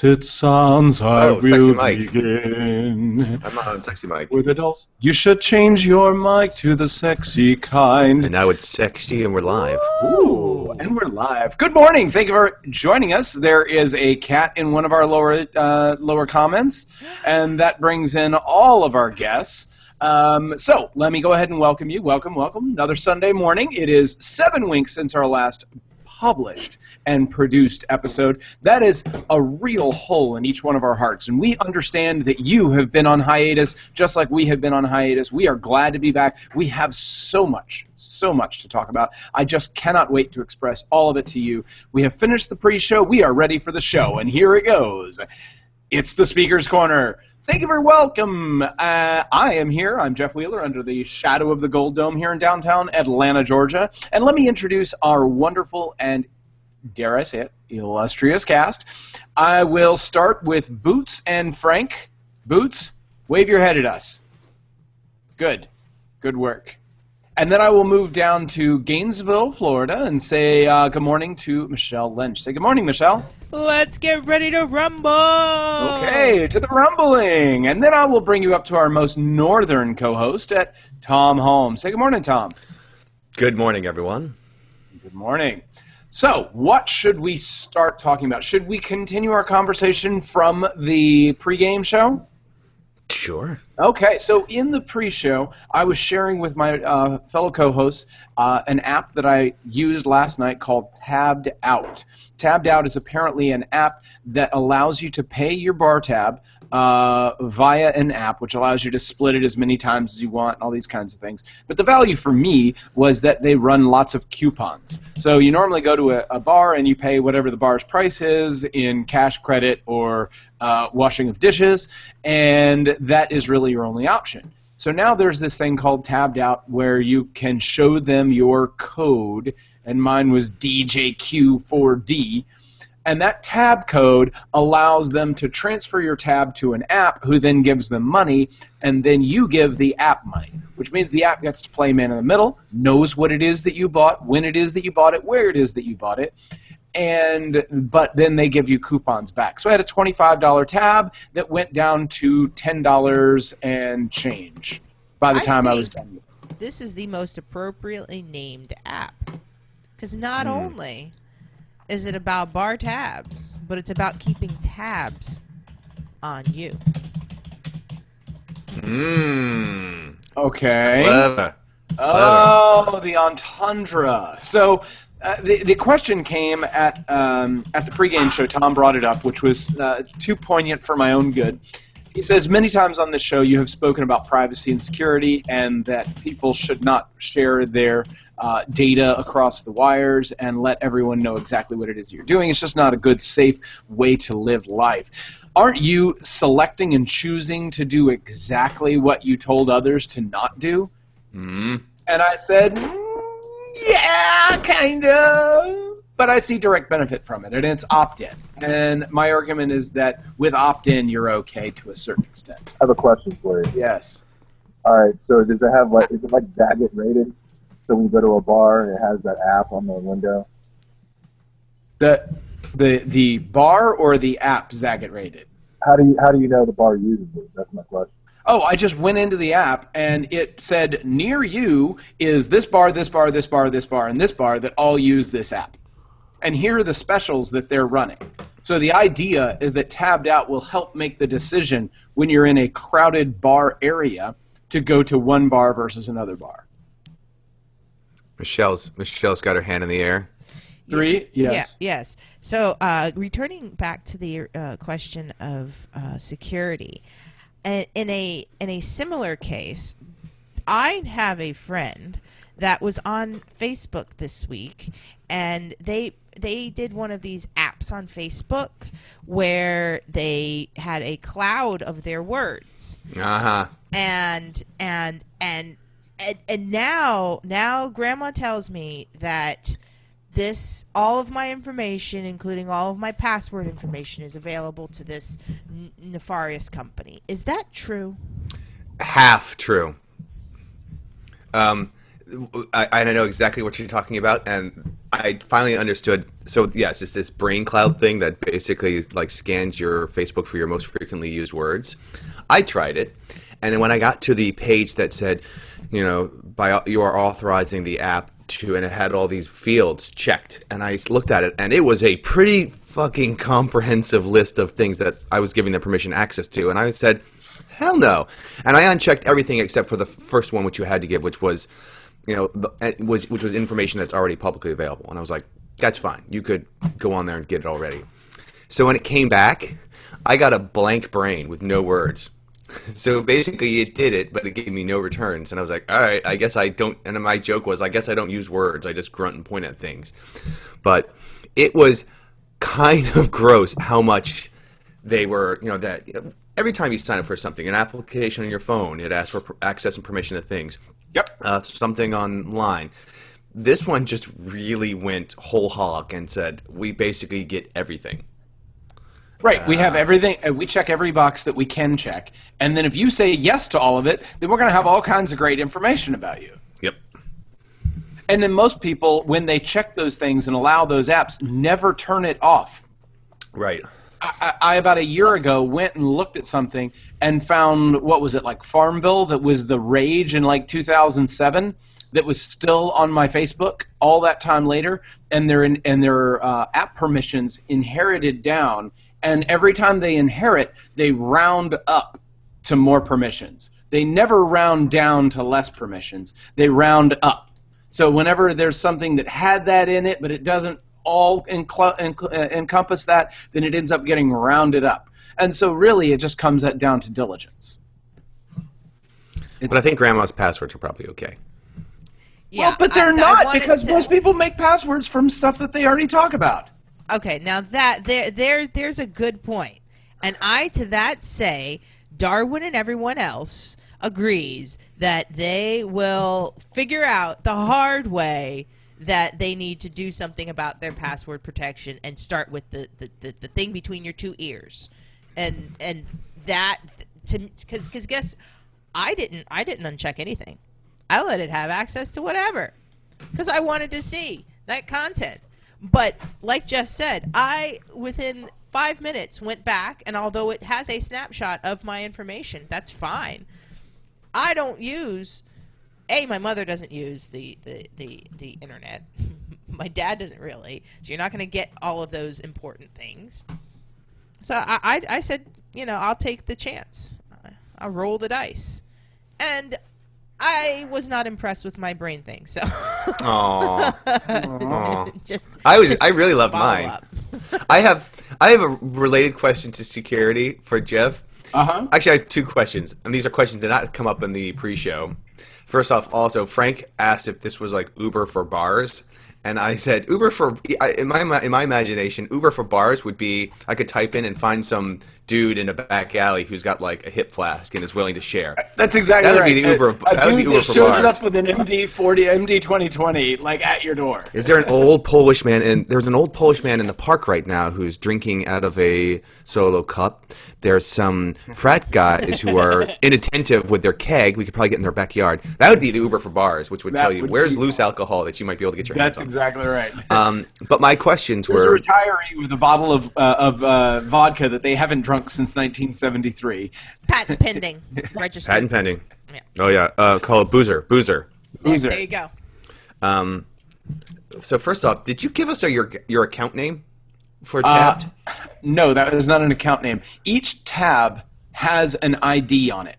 It sounds I Oh, Sexy will Mike. begin I'm not on Sexy Mike. with it all. You should change your mic to the sexy kind. And now it's sexy and we're live. Ooh, and we're live. Good morning. Thank you for joining us. There is a cat in one of our lower comments, and that brings in all of our guests. So let me go ahead and welcome you. Welcome. Another Sunday morning. It is 7 weeks since our last published and produced episode. That is a real hole in each one of our hearts, and we understand that you have been on hiatus just like we have been on hiatus. We are glad to be back. We have so much to talk about. I just cannot wait to express all of it to you. We have finished the pre-show. We are ready for the show, and here it goes. It's the Speaker's Corner. Thank you very welcome. I am here. I'm Jeff Wheeler under the shadow of the Gold Dome here in downtown Atlanta, Georgia. And let me introduce our wonderful and, dare I say it, illustrious cast. I will start with Boots and Frank. Boots, wave your head at us. Good. Good work. And then I will move down to Gainesville, Florida, and say good morning to Michelle Lynch. Say good morning, Michelle. Let's get ready to rumble! Okay, to the rumbling. And then I will bring you up to our most northern co-host at Tom Holmes. Say good morning, Tom. Good morning, everyone. Good morning. So, what should we start talking about? Should we continue our conversation from the pregame show? Sure. Okay, so in the pre-show, I was sharing with my fellow co-hosts an app that I used last night called Tabbed Out. Tabbed Out is apparently an app that allows you to pay your bar tab via an app, which allows you to split it as many times as you want and all these kinds of things. But the value for me was that they run lots of coupons. So you normally go to a bar and you pay whatever the bar's price is in cash, credit, or washing of dishes, and that is really your only option. So now there's this thing called Tabbed Out where you can show them your code, and mine was DJQ4D, and that tab code allows them to transfer your tab to an app who then gives them money, and then you give the app money, which means the app gets to play man in the middle, knows what it is that you bought, when it is that you bought it, where it is that you bought it, but then they give you coupons back. So I had a $25 tab that went down to $10 and change by the time I was done. This is the most appropriately named app. Because not only is it about bar tabs, but it's about keeping tabs on you. Okay. Clever. Oh, the entendre. So the question came at the pregame show. Tom brought it up, which was too poignant for my own good. He says, many times on this show you have spoken about privacy and security and that people should not share their data across the wires and let everyone know exactly what it is you're doing. It's just not a good, safe way to live life. Aren't you selecting and choosing to do exactly what you told others to not do? And I said, yeah, kind of. But I see direct benefit from it, and it's opt-in. And my argument is that with opt-in, you're okay to a certain extent. I have a question for you. Yes. All right, so does it have is it like Daggett rated? So when you go to a bar and it has that app on the window? The bar or the app Zagat rated? How do you know the bar uses it? That's my question. Oh, I just went into the app and it said near you is this bar, this bar, this bar, this bar, and this bar that all use this app. And here are the specials that they're running. So the idea is that Tabbed Out will help make the decision when you're in a crowded bar area to go to one bar versus another bar. Michelle's got her hand in the air. 3? Yes. Yeah, yes. So returning back to the question of security, in a similar case, I have a friend that was on Facebook this week, and they did one of these apps on Facebook where they had a cloud of their words. And now Grandma tells me that all of my information, including all of my password information, is available to this nefarious company. Is that true? Half true. I know exactly what you're talking about, and I finally understood So yes, it's this brain cloud thing that basically like scans your Facebook for your most frequently used words. I tried it, and then when I got to the page that said, you are authorizing the app to, and it had all these fields checked, and I looked at it, and it was a pretty fucking comprehensive list of things that I was giving them permission access to, and I said, hell no, and I unchecked everything except for the first one, which you had to give, which was, which was information that's already publicly available, and I was like, that's fine. You could go on there and get it already. So when it came back, I got a blank brain with no words. So basically it did it, but it gave me no returns. And I was like, all right, I guess I don't. And my joke was, I guess I don't use words. I just grunt and point at things. But it was kind of gross how much they were, that every time you sign up for something, an application on your phone, it asks for access and permission to things. Yep. Something online. This one just really went whole hog and said, we basically get everything. Right. We have everything. We check every box that we can check. And then if you say yes to all of it, then we're going to have all kinds of great information about you. Yep. And then most people, when they check those things and allow those apps, never turn it off. Right. I about a year ago went and looked at something and found, what was it, like Farmville, that was the rage in like 2007, that was still on my Facebook all that time later, and their app permissions inherited down, and every time they inherit, they round up to more permissions. They never round down to less permissions. They round up. So whenever there's something that had that in it, but it doesn't all encompass that, then it ends up getting rounded up. And so really it just comes down to diligence. But I think grandma's passwords are probably okay. Yeah, well, but they're not, because most people make passwords from stuff that they already talk about. Okay, now there's a good point. And I to that say, Darwin and everyone else agrees that they will figure out the hard way that they need to do something about their password protection and start with the thing between your two ears. And that, because guess, I didn't uncheck anything. I let it have access to whatever because I wanted to see that content. But like Jeff said, I, within 5 minutes, went back, and although it has a snapshot of my information, that's fine. I don't use, my mother doesn't use the internet. My dad doesn't really, so you're not going to get all of those important things. So I said, I'll take the chance. I'll roll the dice. And I was not impressed with my brain thing, so. Aww. I I really love mine. I have a related question to security for Jeff. Uh-huh. Actually, I have two questions, and these are questions that did not come up in the pre-show. First off, also, Frank asked if this was like Uber for bars. And I said, in my imagination, Uber for bars would be, I could type in and find some dude in a back alley who's got like a hip flask and is willing to share. That's exactly right. That would be the Uber. That would be Uber for shows bars. up with an MD 2020, like at your door. Is there an old Polish man? And there's an old Polish man in the park right now who's drinking out of a solo cup. There's some frat guys who are inattentive with their keg. We could probably get in their backyard. That would be the Uber for bars, which would tell you where's loose alcohol that you might be able to get your hands on. That's exactly right. But my questions There's were... a retiree with a bottle of vodka that they haven't drunk since 1973. Patent pending. Registered. Patent pending. Yeah. Oh, yeah. Call it Boozer. Boozer. There you go. So first off, did you give us your account name for Tabbed? No, that is not an account name. Each tab has an ID on it.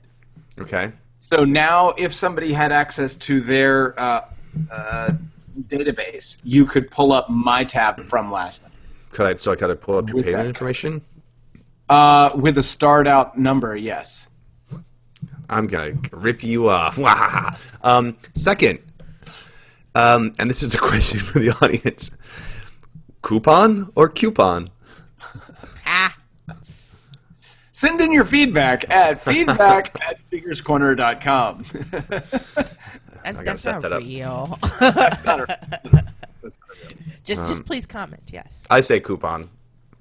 Okay. So now if somebody had access to their database, you could pull up my tab from last night. So I could pull up your With payment that. information? With a starred out number, yes. I'm going to rip you off. Second, and this is a question for the audience. Coupon or coupon? Send in your feedback at feedback@speakerscorner.com. That's set not that up. real. That's not a Just please comment, yes. I say coupon.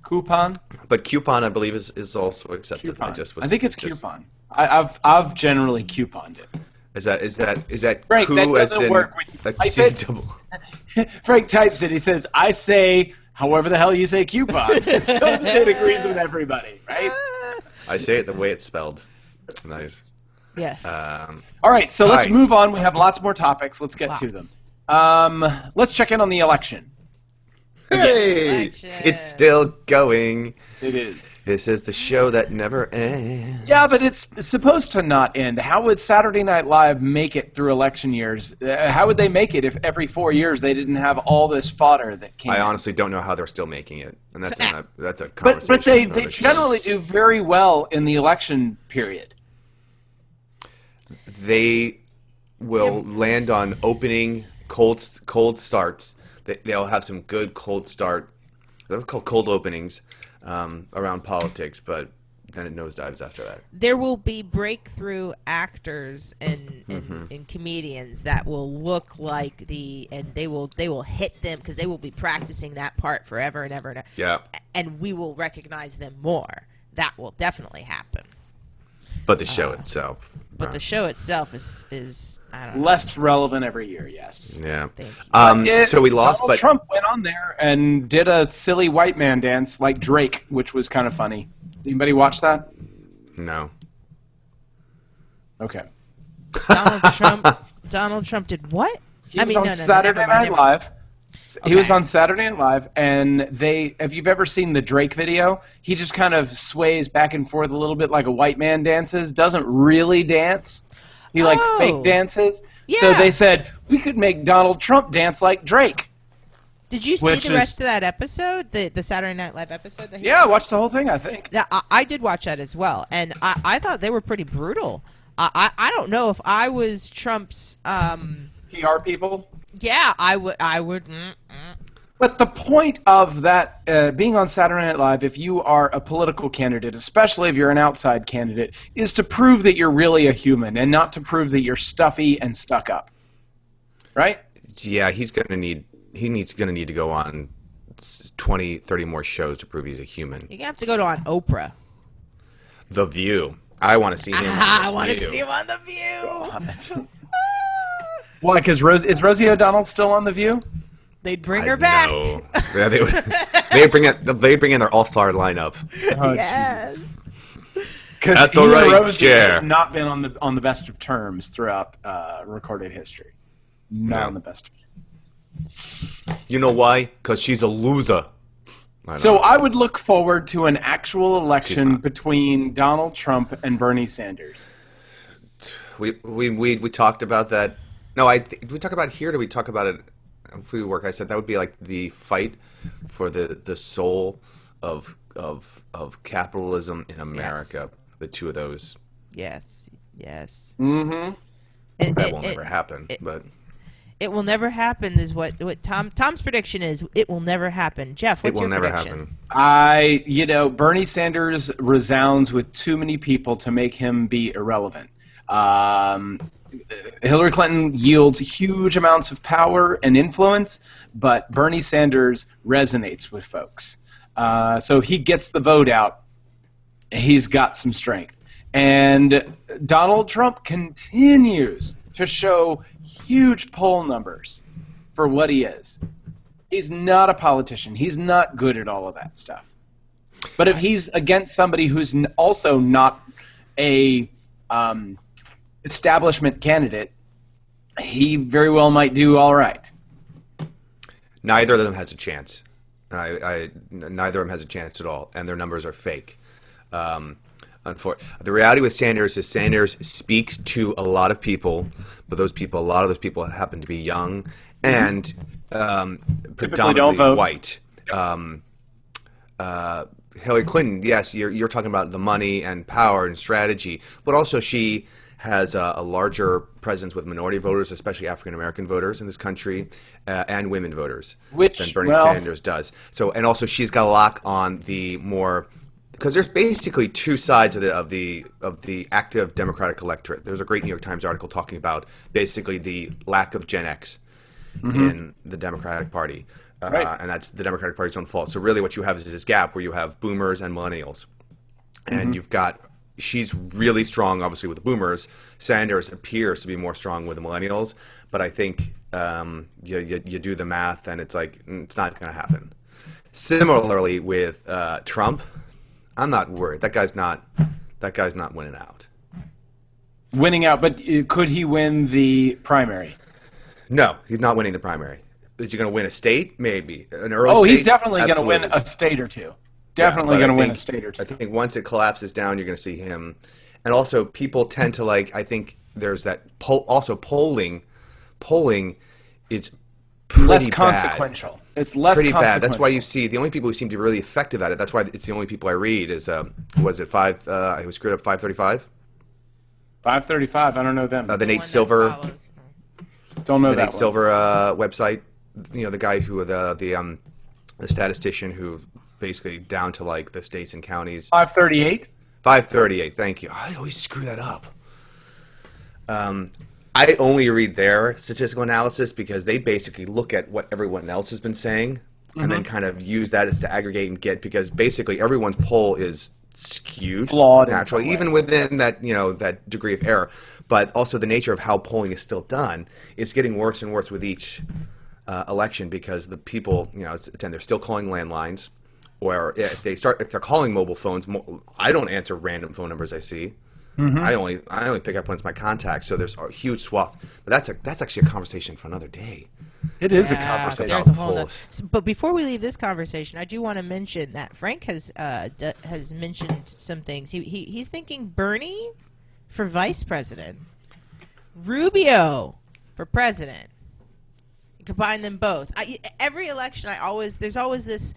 coupon. But coupon, I believe, is also accepted. Coupon. I I think it's coupon. I've generally couponed it. Is that Frank, coup that as doesn't in work when you like type C it. double? Frank types it. He says, "I say however the hell you say coupon. It agrees with everybody, right? I say it the way it's spelled. Nice. Yes. All right, so let's move on. We have lots more topics. Let's get to them. Let's check in on the election. Hey! Election. It's still going. It is. This is the show that never ends. Yeah, but it's supposed to not end. How would Saturday Night Live make it through election years? How would they make it if every 4 years they didn't have all this fodder that came I in? honestly don't know how they're still making it, and that's a conversation. But they for another show. generally do very well in the election period. They will land on opening cold starts. They'll have some good cold start. They're called cold openings around politics, but then it nosedives after that. There will be breakthrough actors and comedians that will look like and they will hit them because they will be practicing that part forever and ever and ever. Yeah. And we will recognize them more. That will definitely happen. But the show itself. But the show itself is I don't know. Less relevant every year, yes. Yeah. Thank you. So we lost, Donald but Trump went on there and did a silly white man dance like Drake, which was kind of funny. Did anybody watch that? no. Okay. Donald Trump did what? He was on Saturday Night Live. He Okay. was on Saturday Night Live, and if you've ever seen the Drake video, he just kind of sways back and forth a little bit like a white man dances, doesn't really dance. He fake dances. Yeah. So they said, we could make Donald Trump dance like Drake. Did you see the rest of that episode, the Saturday Night Live episode? That he Yeah, I watched the whole thing, I think. Yeah, I did watch that as well, and I thought they were pretty brutal. I don't know if I was Trump's. PR people. Yeah, I would. But the point of that being on Saturday Night Live, if you are a political candidate, especially if you're an outside candidate, is to prove that you're really a human and not to prove that you're stuffy and stuck up. Right? Yeah, he's going to need to go on 20, 30 more shows to prove he's a human. You have to go on Oprah. The View. I want to see him. I want to see him on The View. Why? Because is Rosie O'Donnell still on The View? They'd bring her back. No. Yeah, they would. They bring in their all-star lineup. Yes. Because At the right Rosie chair. has not been on the best of terms throughout recorded history. Not No. on the best of terms. You know why? Because she's a loser. So I would look forward to an actual She's election not. between Donald Trump and Bernie Sanders. We talked about that. No, did we talk about it here? Or did we talk about it in Food Work? I said that would be like the fight for the soul of capitalism in America. Yes. The two of those. Yes. Yes. Mm-hmm. That won't ever happen. But It will never happen. Is what Tom's prediction is. It will never happen. Jeff, what's it will your never prediction? happen. Bernie Sanders resounds with too many people to make him be irrelevant. Hillary Clinton yields huge amounts of power and influence, but Bernie Sanders resonates with folks. So he gets the vote out. He's got some strength. And Donald Trump continues to show huge poll numbers for what he is. He's not a politician. He's not good at all of that stuff. But if he's against somebody who's also not a establishment candidate, he very well might do all right. Neither of them has a chance. Neither of them has a chance at all, and their numbers are fake. The reality with Sanders is Sanders speaks to a lot of people, but a lot of those people happen to be young and predominantly don't vote. white. Hillary Clinton, yes, you're talking about the money and power and strategy, but also she has a larger presence with minority voters, especially African American voters in this country, and women voters than Bernie Sanders does. So, and also she's got a lock on the more, because there's basically two sides of the active Democratic electorate. There's a great New York Times article talking about basically the lack of Gen X in the Democratic Party. Right. And that's the Democratic Party's own fault. So really what you have is this gap where you have boomers and millennials. And you've got, she's really strong, obviously, with the boomers. Sanders appears to be more strong with the millennials. But I think you do the math, and it's like, it's not going to happen. Similarly with Trump, I'm not worried. That guy's not winning out. Winning out, but could he win the primary? No, he's not winning the primary. Is he going to win a state? Maybe an early. Oh, state? he's definitely going to win Absolutely. a state or two. Definitely going to win a state or two. I think once it collapses down, you're going to see him. And also, people tend to like. I think there's that also polling is pretty less bad. consequential. It's less Pretty consequential. bad. That's why you see the only people who seem to be really effective at it. That's why it's the only people I read is was it five? I was screwed up 535. 535. I don't know them. The Nate Silver. Don't know The that Nate one. Silver website. You know, the guy who the statistician who basically down to like the states and counties. 538. 538. Thank you. I always screw that up. I only read their statistical analysis because they basically look at what everyone else has been saying and then kind of use that as to aggregate and get, because basically everyone's poll is skewed, flawed naturally, even within that, you know, that degree of error. But also the nature of how polling is still done, it's getting worse and worse with each election because the people, you know, they're still calling landlines, or if they're calling mobile phones, I don't answer random phone numbers I see. I only pick up when it's my contacts. So there's a huge swath. But that's actually a conversation for another day. It is a conversation. There's a whole but before we leave this conversation, I do want to mention that Frank has mentioned some things. He's thinking Bernie for vice president, Rubio for president. Combine them both. Every election, there's always this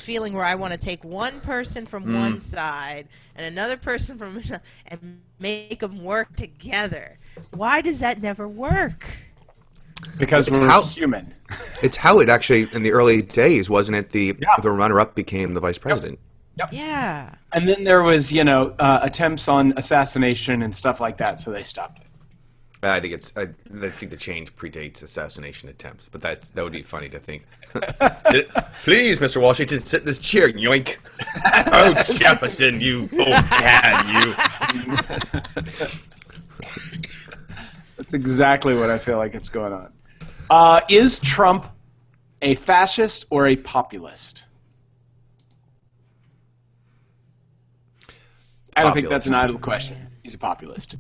feeling where I want to take one person from one side and another person from another and make them work together. Why does that never work? Because we're human. It's how it actually, in the early days, wasn't it? The runner-up became the vice president. Yep. Yeah. And then there was, attempts on assassination and stuff like that, so they stopped it. I think the change predates assassination attempts, but that would be funny to think. Please, Mr. Washington, sit in this chair, yoink. Oh, Jefferson, you old cat, you. That's exactly what I feel like it's going on. Is Trump a fascist or a populist? I don't think that's an idle question. He's a populist.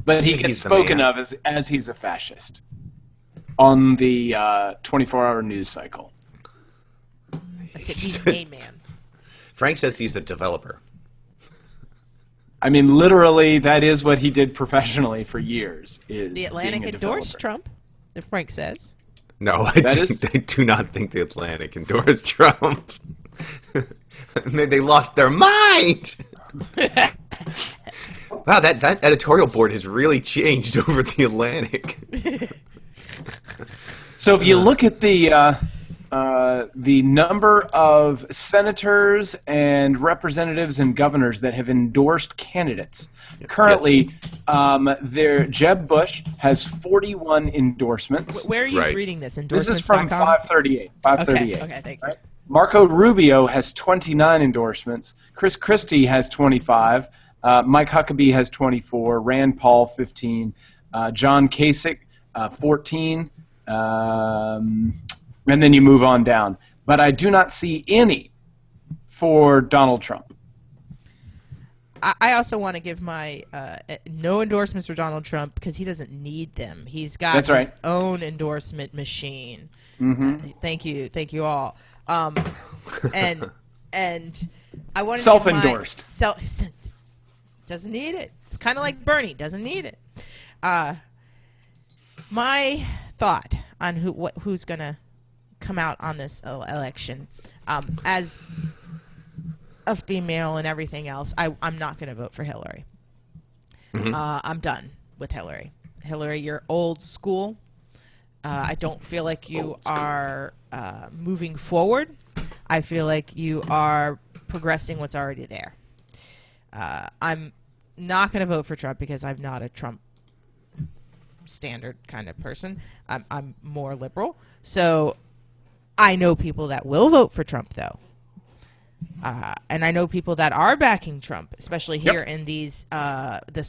But he gets spoken of as he's a fascist on the 24-hour news cycle. I said he's a man. Frank says he's a developer. I mean, literally, that is what he did professionally for years. The Atlantic endorsed Trump, if Frank says. No, I do not think the Atlantic endorsed Trump. They lost their mind. Wow, that editorial board has really changed over the Atlantic. So if you look at the number of senators and representatives and governors that have endorsed candidates, currently, Jeb Bush has 41 endorsements. Where are you reading this? This is from 538. 538. Okay, thank you. Right? Marco Rubio has 29 endorsements. Chris Christie has 25. Mike Huckabee has 24. Rand Paul 15. John Kasich 14. And then you move on down. But I do not see any for Donald Trump. I also want to give my no endorsements for Donald Trump because he doesn't need them. He's got his own endorsement machine. Thank you all. And I want to self-endorsed. Doesn't need it. It's kind of like Bernie doesn't need it. My thought on who's going to come out on this election, as a female and everything else, I'm not going to vote for Hillary. I'm done with Hillary. Hillary, you're old school. I don't feel like you are moving forward. I feel like you are progressing what's already there. I'm not going to vote for Trump because I'm not a Trump standard kind of person. I'm more liberal. So I know people that will vote for Trump, though. And I know people that are backing Trump, especially here in this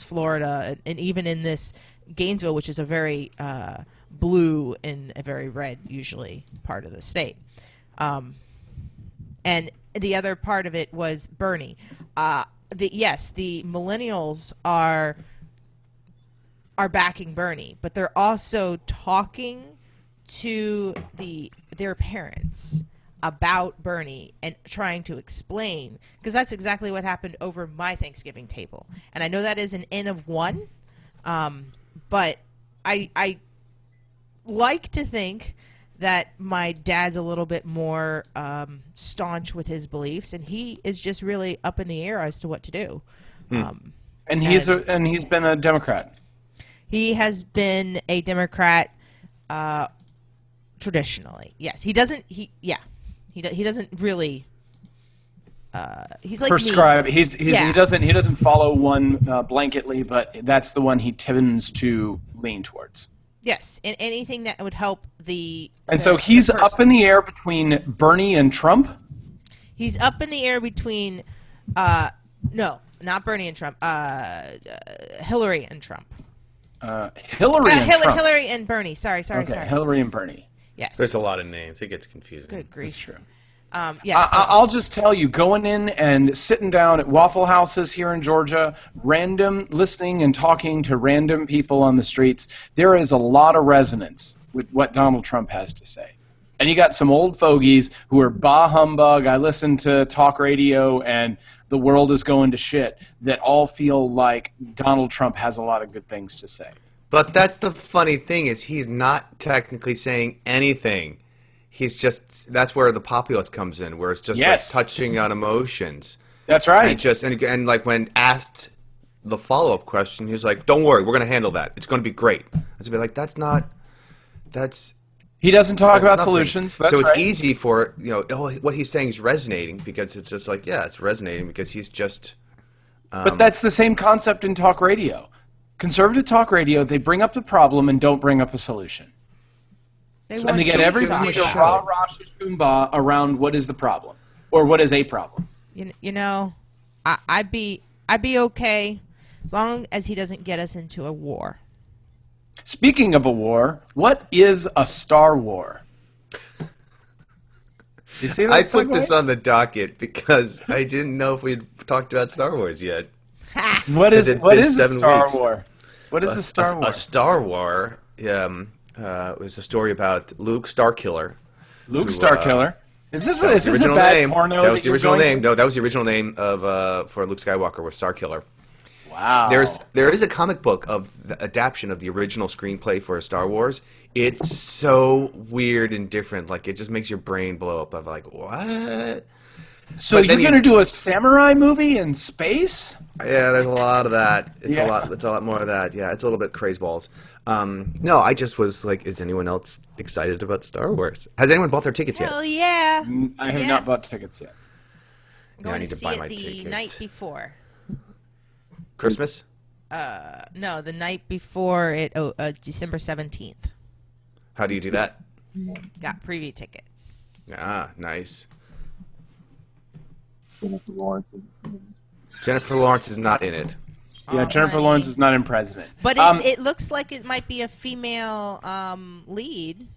Florida and even in this Gainesville, which is a very blue and a very red, usually, part of the state. And the other part of it was Bernie. The millennials are backing Bernie, but they're also talking to their parents about Bernie and trying to explain, because that's exactly what happened over my Thanksgiving table. And I know that is an N of one, but I like to think that my dad's a little bit more staunch with his beliefs, and he is just really up in the air as to what to do. And he's been a Democrat. He has been a Democrat traditionally. Yes, he doesn't. He doesn't really. He's like prescribe. me. He doesn't follow one blanketly, but that's the one he tends to lean towards. Yes, and anything that would help the. And so he's up in the air between Bernie and Trump? He's up in the air between, no, not Bernie and Trump, Hillary and Trump. Hillary and Bernie. Sorry. Hillary and Bernie. Yes. There's a lot of names. It gets confusing. Good grief. That's true. Yes. I'll just tell you, going in and sitting down at Waffle Houses here in Georgia, listening and talking to random people on the streets, there is a lot of resonance with what Donald Trump has to say. And you got some old fogies who are bah humbug, I listen to talk radio and the world is going to shit, that all feel like Donald Trump has a lot of good things to say. But that's the funny thing, is he's not technically saying anything. He's just, that's where the populist comes in, where it's just like touching on emotions. That's right. And like when asked the follow-up question, he was like, "Don't worry, we're going to handle that. It's going to be great." I was like, he doesn't talk about nothing. Solutions. That's so it's right. easy for, what he's saying is resonating, because it's just like, yeah, it's resonating because he's just. But that's the same concept in talk radio. Conservative talk radio, they bring up the problem and don't bring up a solution. And they get everybody to rah kumbah around what is the problem, or what is a problem. I'd be okay as long as he doesn't get us into a war. Speaking of a war, what is a Star War? You see that? I put this on the docket because I didn't know if we'd talked about Star Wars yet. What is a Star War? What is a Star War? A Star War. It was a story about Luke Starkiller. Luke Starkiller. Is this a original bad name? porno? That was the original name. No, that was the original name of for Luke Skywalker, was Starkiller. Wow. There is a comic book of the adaptation of the original screenplay for Star Wars. It's so weird and different. Like, it just makes your brain blow up. Of like, what? So you're going to do a samurai movie in space? Yeah, there's a lot of that. It's a lot more of that. Yeah, it's a little bit crazeballs. No, I just was like, is anyone else excited about Star Wars? Has anyone bought their tickets yet? Hell yeah! I have not bought tickets yet. I'm I need to buy my the tickets. night before. Christmas? No, the night before it. December 17th. How do you do that? Got preview tickets. Ah, nice. Jennifer Lawrence. Jennifer Lawrence is not in it. Yeah, Jennifer Lawrence is not in President. But it looks like it might be a female lead.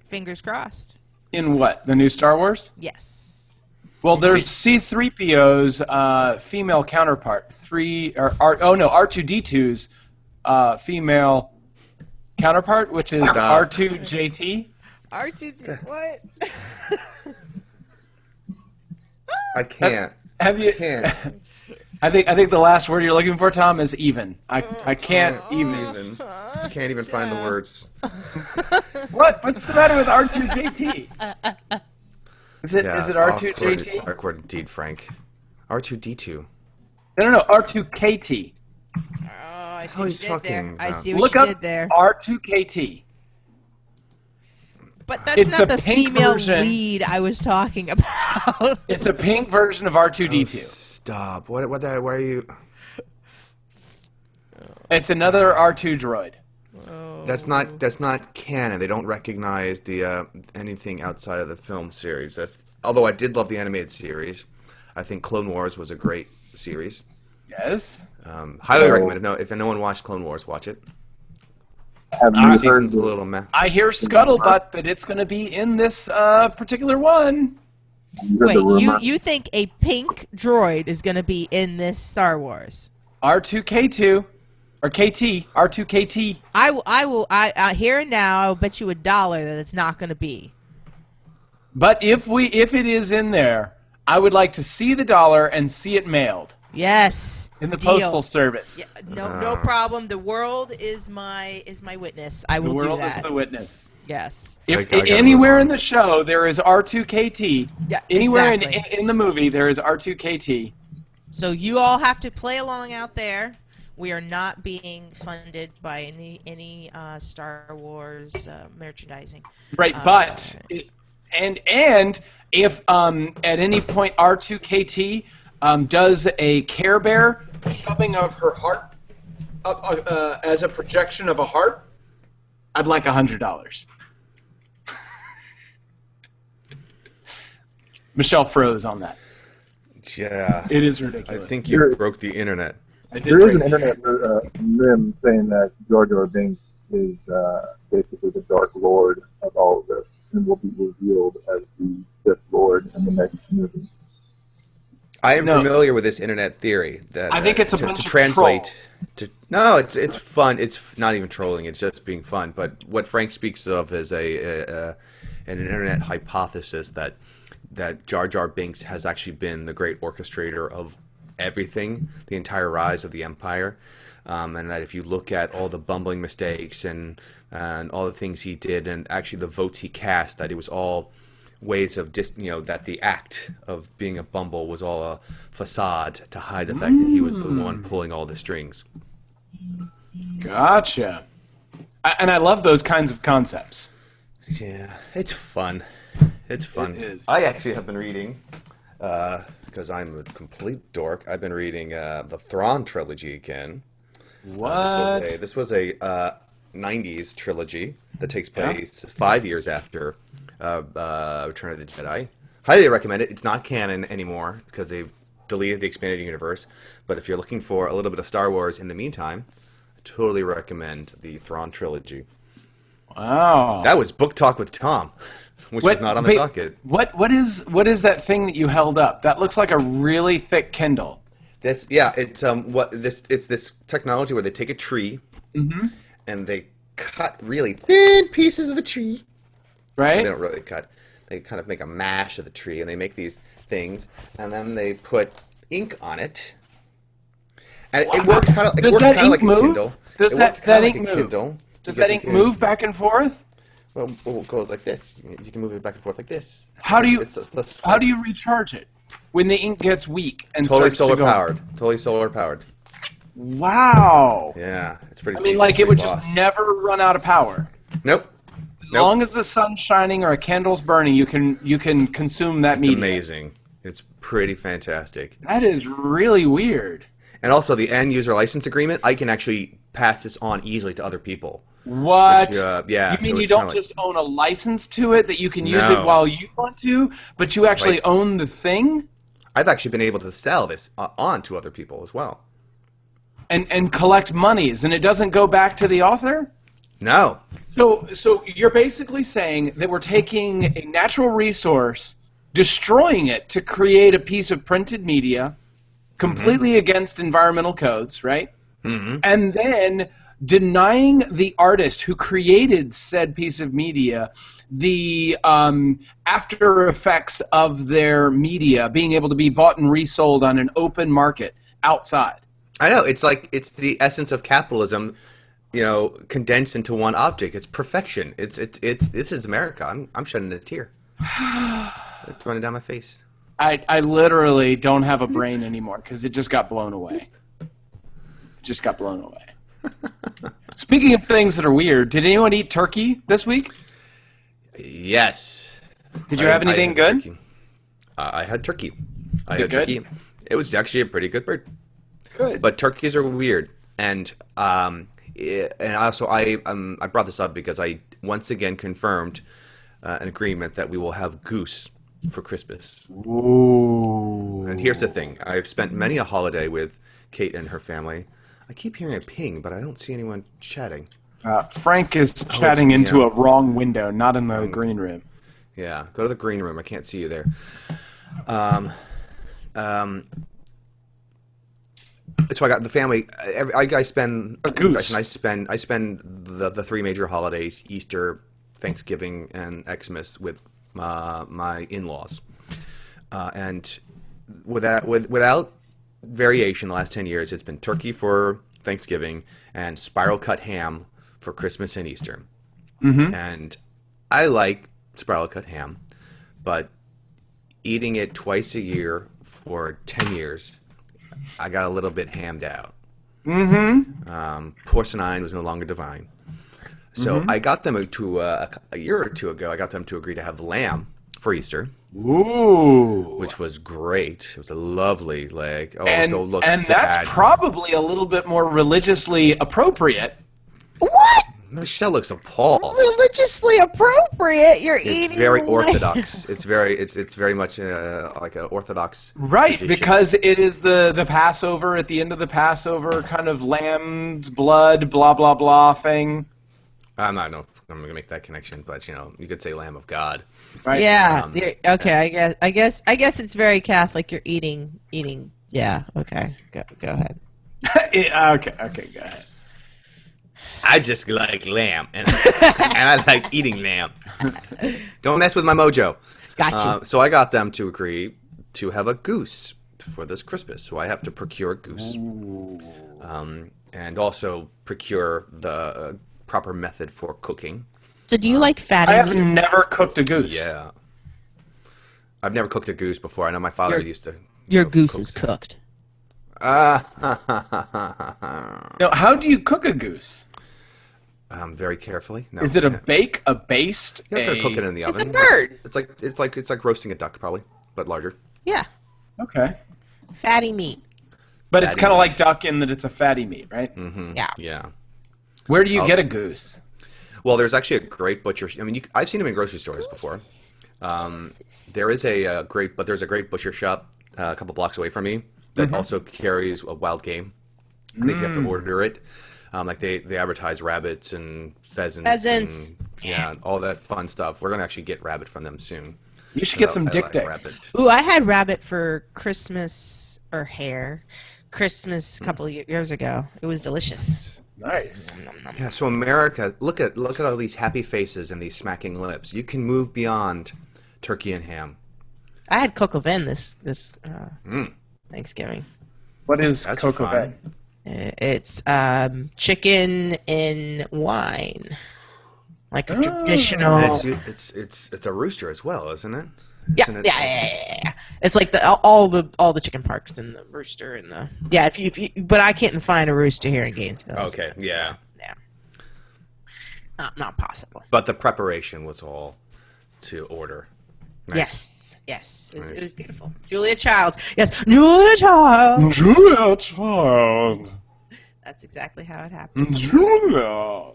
Fingers crossed. In what? The new Star Wars? Yes. Well, there's C-3PO's female counterpart. R2-D2's female counterpart, which is R2-JT. R2-D... What? I can't. Have you? Can't. I think the last word you're looking for, Tom, is even. I can't even. I can't even find the words. What's the matter with R2-JT? Is it R2-JT? Awkward indeed, Frank. R2-D2. No, R2-KT. Oh, I see what you did there. I see Look what you up did there. R2-KT. But that's It's not a the pink female version. lead I was talking about. It's a pink version of R2-D2. Stop. Why are you... It's another R2 droid. That's not canon. They don't recognize the anything outside of the film series. Although I did love the animated series. I think Clone Wars was a great series. Yes. Highly recommend it. No, if no one watched Clone Wars, watch it. Have New you season's heard a little meh. I hear scuttlebutt that it's going to be in this particular one. you heard Wait, the rumor? you think a pink droid is going to be in this Star Wars? R2K2 or KT, R2KT. I here and now I'll bet you $1 that it's not going to be. But if it is in there, I would like to see the dollar and see it mailed Yes. in the Deal. postal service. Yeah, no problem. The world is my witness. I The will do world that. is the witness. Yes. If I gotta anywhere move in on. the show there is R2KT, Yeah, anywhere exactly. in the movie there is R2KT. So you all have to play along out there. We are not being funded by any Star Wars merchandising. Right, but and if at any point R2KT does a Care Bear shoving of her heart up as a projection of a heart, I'd like $100. Michelle froze on that. Yeah. It is I ridiculous. think you broke the internet. I did There is break an it. internet meme saying that Jar Jar Binks is basically the Dark Lord of all of this and will be revealed as the Sith Lord in the next movie. I am No. familiar with this internet theory that I think it's a to bunch of translate. trolls. No, it's fun. It's not even trolling. It's just being fun. But what Frank speaks of is an internet hypothesis that Jar Jar Binks has actually been the great orchestrator of everything, the entire rise of the Empire, and that if you look at all the bumbling mistakes and all the things he did, and actually the votes he cast, that it was all ways of just that the act of being a bumble was all a facade to hide the fact that he was the one pulling all the strings. Gotcha. And I love those kinds of concepts. Yeah, it's fun. It's fun. It is. I actually have been reading, because I'm a complete dork, I've been reading the Thrawn trilogy again. What? This was a 90s trilogy that takes place 5 years after Return of the Jedi. Highly recommend it. It's not canon anymore because they've deleted the expanded universe. But if you're looking for a little bit of Star Wars in the meantime, I totally recommend the Thrawn trilogy. Wow. That was Book Talk with Tom, which was not on the wait, docket. What is that thing that you held up? That looks like a really thick Kindle. It's this technology where they take a tree and they cut really thin pieces of the tree. Right? They don't really cut. They kind of make a mash of the tree, and they make these things, and then they put ink on it. And it works kind of Does that ink like a move? Kindle. Does It that works kinda like ink a move? Kindle. Does You that get ink some- move back and forth? Well, it goes like this. You can move it back and forth like this. How do you It's a- how do you recharge it when the ink gets weak and Totally starts solar to go? powered. Totally solar powered. Wow. Yeah, it's pretty. I mean, neat. like It's it would pretty just boss. never run out of power. Nope. As Nope. long as the sun's shining or a candle's burning, you can consume that It's media. amazing. It's pretty fantastic. That is really weird. And also the end user license agreement, I can actually pass this on easily to other people. What? Which, yeah, You mean so you it's don't kinda like- just own a license to it that you can use it No. while you want to, but you actually Right. own the thing I've actually been able to sell this on to other people as well. and collect monies, and it doesn't go back to the author? No. So you're basically saying that we're taking a natural resource, destroying it to create a piece of printed media, completely against environmental codes, right? Mm-hmm. And then denying the artist who created said piece of media the after effects of their media being able to be bought and resold on an open market outside. I know. It's like it's the essence of capitalism, condensed into one object. It's perfection. It's this is America. I'm shedding a tear. It's running down my face. I literally don't have a brain anymore because it just got blown away. Just got blown away. Speaking of things that are weird, did anyone eat turkey this week? Yes. Did you have anything had good? Turkey. I had turkey. I Is it had good? turkey. It was actually a pretty good bird. Good. But turkeys are weird, and also I brought this up because I once again confirmed an agreement that we will have goose for Christmas. Ooh. And here's the thing: I've spent many a holiday with Kate and her family. I keep hearing a ping, but I don't see anyone chatting. Frank is chatting into a wrong window, not in the green room. Yeah, go to the green room. I can't see you there. So I got the family. I spend A goose. I spend the three major holidays: Easter, Thanksgiving, and Xmas with my in-laws. And without variation, the last 10 years, it's been turkey for Thanksgiving and spiral cut ham for Christmas and Easter. Mm-hmm. And I like spiral cut ham, but eating it twice a year for 10 years, I got a little bit hammed out. Mm-hmm. Porcine was no longer divine. So I got them to a year or two ago. I got them to agree to have lamb for Easter, which was great. It was a lovely leg. Oh, don't look sad. That's probably a little bit more religiously appropriate. What? Michelle looks appalled. Religiously appropriate? You're eating. It's very orthodox. It's very much like an orthodox. Right, tradition. because it is the Passover, at the end of the Passover, kind of lamb's blood, blah blah blah thing. I'm going to make that connection, but you could say Lamb of God. Right. Yeah. Okay. I guess it's very Catholic. You're eating. Yeah. Okay. Go ahead. Okay. Go ahead. I just like lamb, and I like eating lamb. Don't mess with my mojo. Got you. So I got them to agree to have a goose for this Christmas. So I have to procure a goose, and also procure the proper method for cooking. So do you like fatty? I have never cooked a goose. Yeah, I've never cooked a goose before. I know my father used to. Your goose is cooked. No, how do you cook a goose? Very carefully. No, Is it a bake, a baste? You have to cook it in the It's oven. a bird. It's like roasting a duck, probably, but larger. Yeah. Okay. Fatty meat. But it's Fatty kind of meat. like duck in that it's a fatty meat, right? Mm-hmm. Yeah. Yeah. Where do you get a goose? Well, there's actually a great butcher. I mean, I've seen them in grocery stores before. There is there's a great butcher shop a couple blocks away from me that also carries a wild game. I think you have to order it. Like they advertise rabbits and pheasants. And all that fun stuff. We're gonna actually get rabbit from them soon. You should get some dick dick. Rabbit. Ooh, I had rabbit for Christmas Christmas a couple of years ago. It was delicious. Nice. Yeah. So America, look at all these happy faces and these smacking lips. You can move beyond turkey and ham. I had coq au vin this Thanksgiving. What is That's coq au fun. vin? It's chicken in wine, like a traditional. And it's a rooster as well, isn't it? Isn't it? Yeah. It's like all the chicken parks and the rooster and the If you but I can't find a rooster here in Gainesville. Okay. So Yeah. Not possible. But the preparation was all to order. Nice. Yes. It was beautiful. Julia Childs. Yes, Julia Childs. Julia Child. That's exactly how it happened. Julia.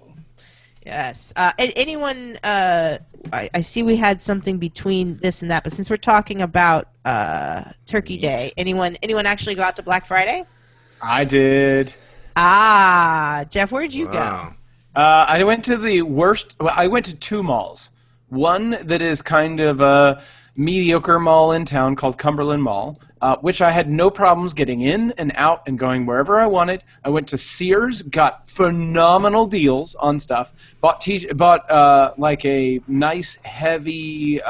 Yes. Anyone? I see we had something between this and that, but since we're talking about Turkey Day, anyone actually go out to Black Friday? I did. Jeff, where'd you go? I went to the worst. Well, I went to two malls. One that is kind of a mediocre mall in town called Cumberland Mall, which I had no problems getting in and out and going wherever I wanted. I went to Sears, got phenomenal deals on stuff. Bought like a nice heavy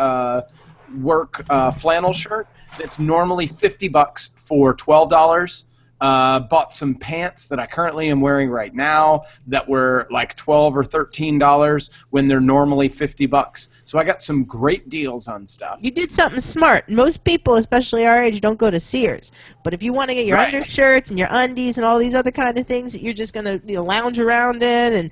work flannel shirt that's normally $50 for $12. Bought some pants that I currently am wearing right now that were like $12 or $13 when they're normally $50. So I got some great deals on stuff. You did something smart. Most people, especially our age, don't go to Sears. But if you want to get your undershirts and your undies and all these other kind of things that you're just going to lounge around in, and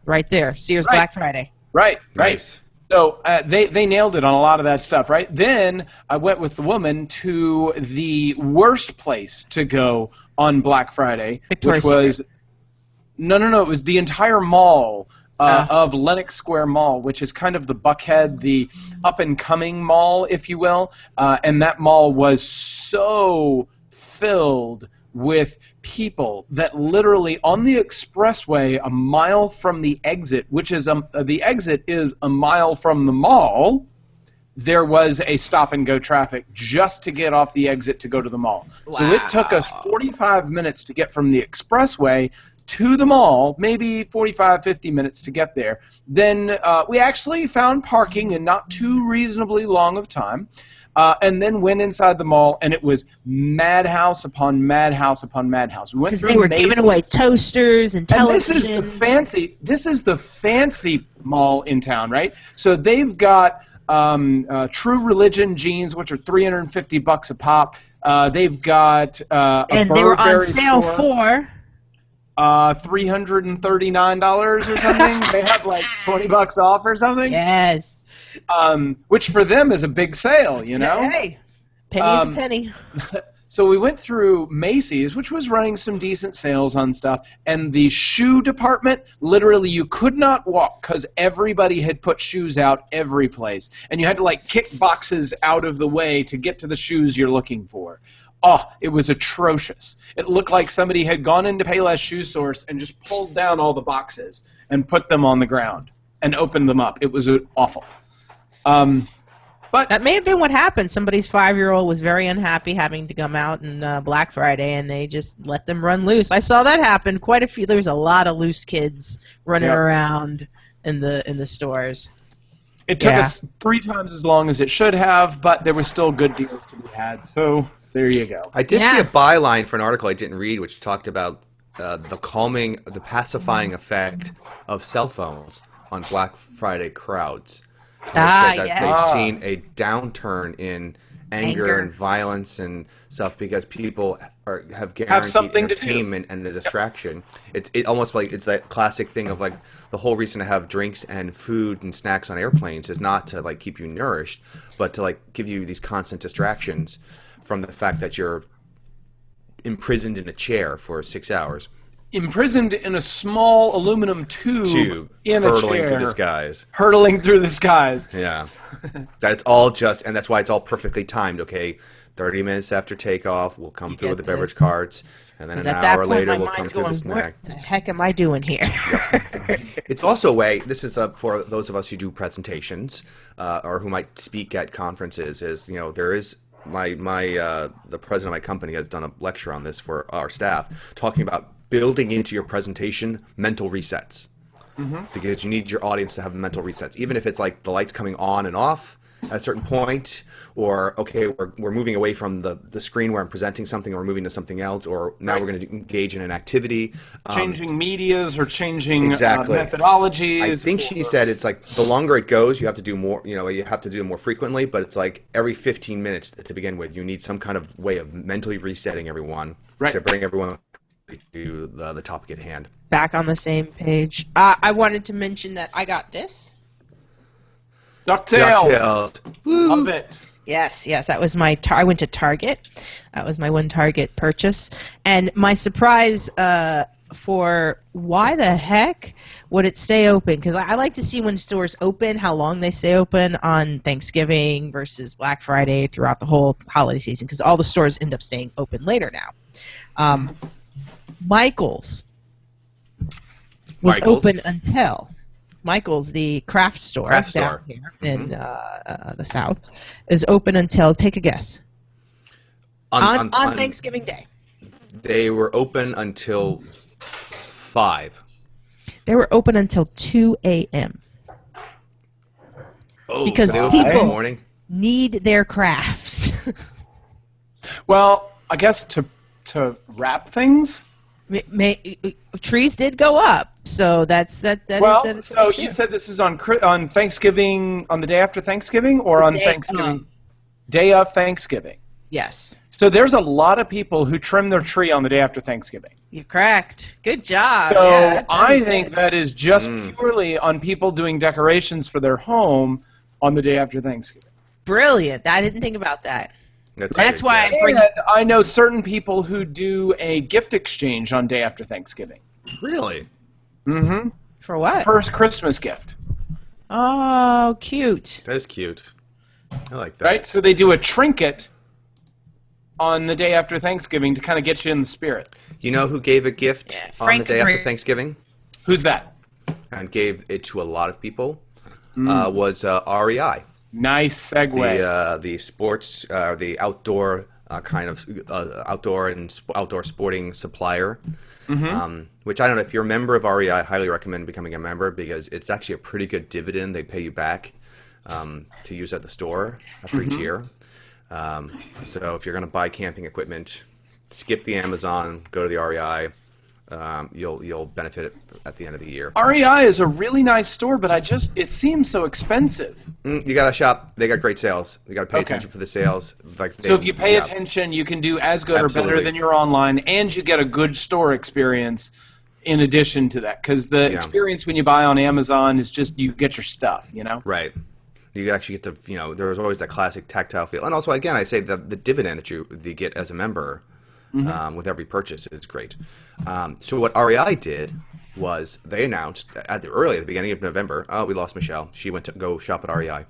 right there, Sears Black Friday. Right. Nice. So they nailed it on a lot of that stuff, right? Then I went with the woman to the worst place to go on Black Friday, Victoria's which was Secret. No, it was the entire mall of Lenox Square Mall, which is kind of the Buckhead, the up-and-coming mall, if you will. And that mall was so filled with people that literally on the expressway a mile from the exit, which is the exit is a mile from the mall, there was a stop-and-go traffic just to get off the exit to go to the mall. Wow. So it took us 45 minutes to get from the expressway to the mall, maybe 45, 50 minutes to get there. Then we actually found parking in not too reasonably long of time, and then went inside the mall, and it was madhouse upon madhouse upon madhouse. We went through they were Macy's. giving away toasters and televisions. This is the fancy mall in town, right? So they've got True Religion jeans, which are $350 a pop. They've got and they were on sale for $339 or something. They had like $20 off or something. Yes. Which for them is a big sale, you know. Hey, penny's a penny. So we went through Macy's, which was running some decent sales on stuff, and the shoe department, literally you could not walk because everybody had put shoes out every place, and you had to like kick boxes out of the way to get to the shoes you're looking for. Oh, it was atrocious. It looked like somebody had gone into Payless Shoe Source and just pulled down all the boxes and put them on the ground and opened them up. It was awful. But that may have been what happened. Somebody's 5-year-old was very unhappy having to come out on Black Friday, and they just let them run loose. I saw that happen. Quite a few. There was a lot of loose kids running around in the stores. It took us 3 times as long as it should have, but there were still good deals to be had. So there you go. I did see a byline for an article I didn't read, which talked about the pacifying effect of cell phones on Black Friday crowds. They said that they've seen a downturn in anger and violence and stuff because people have guaranteed entertainment and a distraction. It almost like it's that classic thing of like the whole reason to have drinks and food and snacks on airplanes is not to like keep you nourished, but to like give you these constant distractions from the fact that you're imprisoned in a chair for 6 hours. Imprisoned in a small aluminum tube in a hurtling chair. through the skies. Hurtling through the skies. Yeah. That's all just, and that's why it's all perfectly timed, okay? 30 minutes after takeoff, we'll come through with the beverage carts, and then an hour later we'll come through the snack. What the heck am I doing here? It's also a way, this is for those of us who do presentations, or who might speak at conferences, is, you know, there is the president of my company has done a lecture on this for our staff, talking about building into your presentation mental resets. Because you need your audience to have mental resets, even if it's like the lights coming on and off at a certain point, or okay, we're moving away from the screen where I'm presenting something, or we're moving to something else, or now we're going to engage in an activity. Changing medias or changing methodologies. I think she said it's like the longer it goes, you have to do more. You know, you have to do it more frequently, but it's like every 15 minutes to begin with. You need some kind of way of mentally resetting everyone to bring everyone to the topic at hand. Back on the same page. I wanted to mention that I got this. DuckTales. Love it. Yes, that was my. I went to Target. That was my one Target purchase, and my surprise for why the heck would it stay open? Because I like to see when stores open, how long they stay open on Thanksgiving versus Black Friday throughout the whole holiday season. Because all the stores end up staying open later now. Michael's was open until Michael's, the craft store down here in the South, is open until, take a guess, on Thanksgiving Day. They were open until 5. They were open until 2 a.m. Oh, because so people need their crafts. Well, I guess to wrap things. Trees did go up, so that is. So you said this is on Thanksgiving, on the day after Thanksgiving, or on Thanksgiving, day of Thanksgiving. Yes. So there's a lot of people who trim their tree on the day after Thanksgiving. You're correct. Good job. So I think that is just purely on people doing decorations for their home on the day after Thanksgiving. Brilliant. I didn't think about that. That's why I know certain people who do a gift exchange on day after Thanksgiving. Really? Mm-hmm. For what? First Christmas gift. Oh, cute. That is cute. I like that. Right? So they do a trinket on the day after Thanksgiving to kind of get you in the spirit. You know who gave a gift on the day after Thanksgiving? Who's that? And gave it to a lot of people was REI. Nice segue. The sports, the outdoor kind of outdoor sporting supplier. Which I don't know, if you're a member of REI, I highly recommend becoming a member because it's actually a pretty good dividend they pay you back to use at the store for each year. So if you're going to buy camping equipment, skip the Amazon, go to the REI. You'll benefit at the end of the year. REI is a really nice store, but it seems so expensive. You got to shop. They got great sales. You got to pay attention for the sales. So if you pay attention, you can do as good or better than your online, and you get a good store experience in addition to that. Because the experience when you buy on Amazon is just you get your stuff, you know? Right. You actually get to, there's always that classic tactile feel. And also, again, I say the dividend that you get as a member with every purchase is great. So what REI did was they announced at the beginning of November, we lost Michelle. She went to go shop at REI.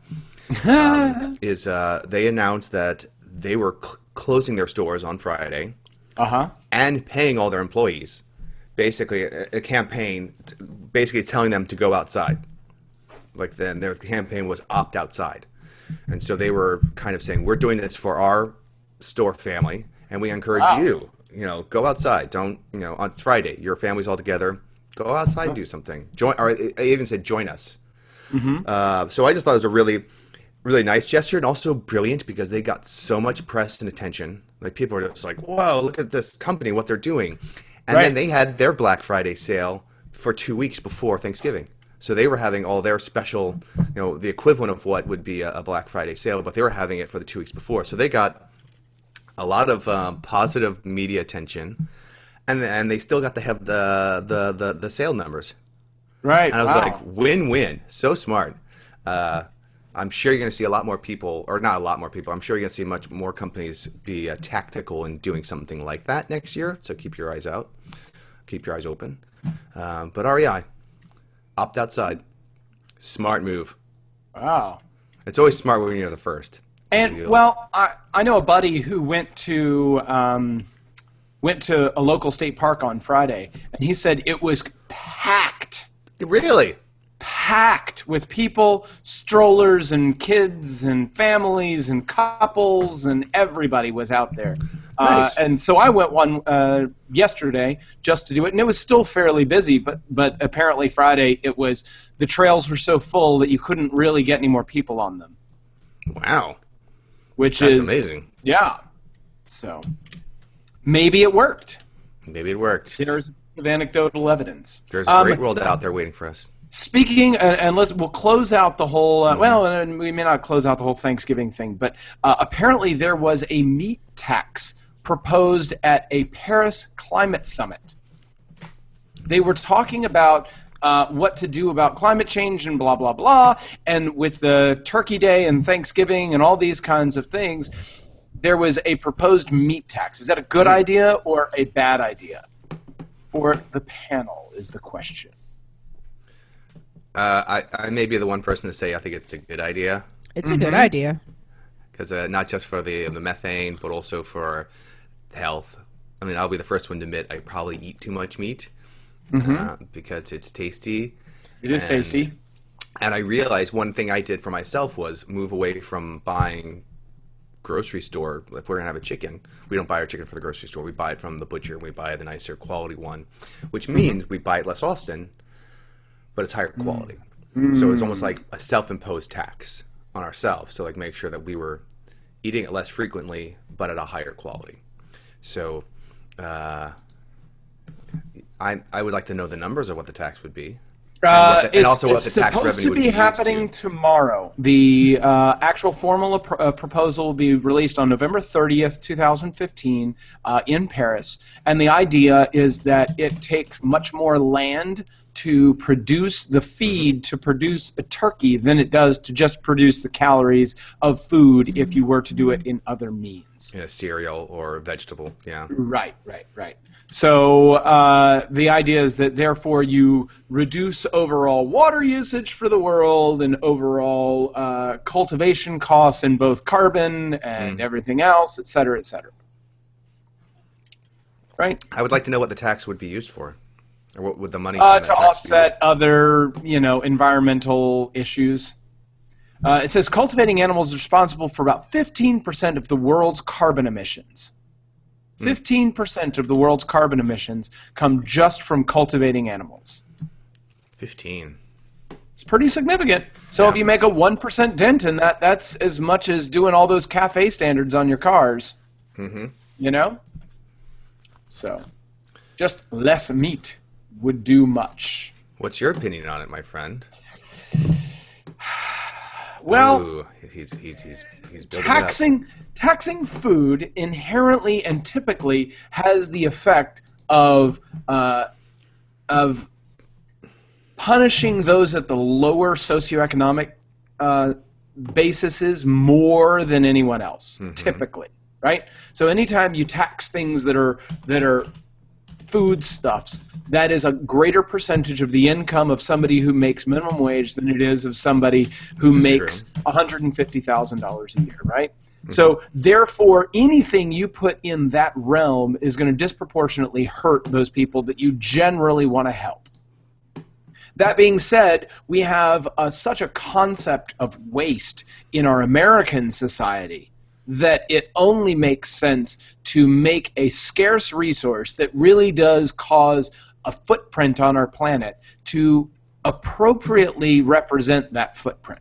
They announced that they were closing their stores on Friday and paying all their employees. Basically, a campaign basically telling them to go outside. Like then their campaign was opt outside. And so they were kind of saying, we're doing this for our store family, and we encourage you, go outside. Don't, on Friday, your family's all together. Go outside and do something. Or I even said, join us. So I just thought it was a really, really nice gesture and also brilliant because they got so much press and attention. Like people are just like, whoa, look at this company, what they're doing. And then they had their Black Friday sale for 2 weeks before Thanksgiving. So they were having all their special, the equivalent of what would be a Black Friday sale, but they were having it for the 2 weeks before. So they got a lot of positive media attention, and they still got to have the sale numbers. Right. And I was like, win-win. So smart. I'm sure you're going to see a lot more people, or not a lot more people, I'm sure you're going to see much more companies be tactical in doing something like that next year. So keep your eyes out. Keep your eyes open. But REI. Opt outside. Smart move. Wow. It's always smart when you're the first. And well, I know a buddy who went to a local state park on Friday, and he said it was packed. Really? Packed with people, strollers and kids and families and couples, and everybody was out there. Nice. And so I went one yesterday just to do it, and it was still fairly busy, but apparently Friday the trails were so full that you couldn't really get any more people on them. Wow. That's amazing. Yeah. So maybe it worked. Maybe it worked. There's anecdotal evidence. There's a great world out there waiting for us. Speaking, and we'll close out the whole. Well, we may not close out the whole Thanksgiving thing, but apparently there was a meat tax proposed at a Paris climate summit. They were talking about what to do about climate change and blah blah blah, and with the Turkey Day and Thanksgiving and all these kinds of things, there was a proposed meat tax. Is that a good idea or a bad idea? For the panel is the question. I may be the one person to say I think it's a good idea. It's a good idea. Because not just for the methane, but also for health. I mean, I'll be the first one to admit I probably eat too much meat because it's tasty. It is tasty. And I realized one thing I did for myself was move away from buying grocery store. If we're going to have a chicken, we don't buy our chicken from the grocery store. We buy it from the butcher, and we buy the nicer quality one, which means we buy it less often, but it's higher quality. So it's almost like a self-imposed tax on ourselves to like make sure that we were eating it less frequently, but at a higher quality. So I would like to know the numbers of what the tax would be. And also what the tax revenue would be. It's supposed to be happening tomorrow. The actual formal proposal will be released on November 30th, 2015 in Paris. And the idea is that it takes much more land to produce the feed to produce a turkey than it does to just produce the calories of food if you were to do it in other means. In a cereal or vegetable, yeah. Right. So the idea is that therefore you reduce overall water usage for the world and overall cultivation costs in both carbon and everything else, et cetera, et cetera. right? I would like to know what the tax would be used for, or what would the money from that To tax offset other, environmental issues. It says cultivating animals are responsible for about 15% of the world's carbon emissions. 15% of the world's carbon emissions come just from cultivating animals. 15. It's pretty significant. So if you make a 1% dent in that, that's as much as doing all those CAFE standards on your cars. Mm-hmm. So just less meat would do much. What's your opinion on it, my friend? Well, ooh, he's building taxing food inherently and typically has the effect of punishing those at the lower socioeconomic bases more than anyone else, typically, right? So anytime you tax things that are foodstuffs, that is a greater percentage of the income of somebody who makes minimum wage than it is of somebody who makes $150,000 a year, right? So therefore, anything you put in that realm is going to disproportionately hurt those people that you generally want to help. That being said, we have such a concept of waste in our American society that it only makes sense to make a scarce resource that really does cause a footprint on our planet to appropriately represent that footprint.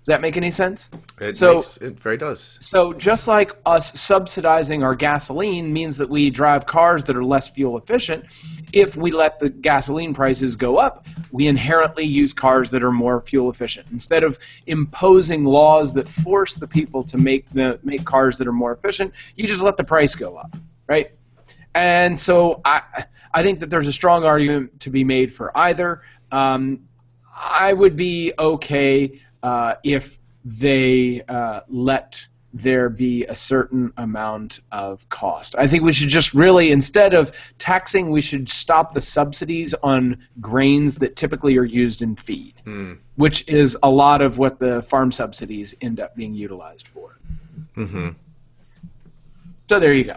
Does that make any sense? It very does. So just like us subsidizing our gasoline means that we drive cars that are less fuel efficient, if we let the gasoline prices go up, we inherently use cars that are more fuel efficient. Instead of imposing laws that force the people to make cars that are more efficient, you just let the price go up, right? And so I think that there's a strong argument to be made for either. I would be okay if they let there be a certain amount of cost. I think we should just really, instead of taxing, we should stop the subsidies on grains that typically are used in feed, which is a lot of what the farm subsidies end up being utilized for. So there you go.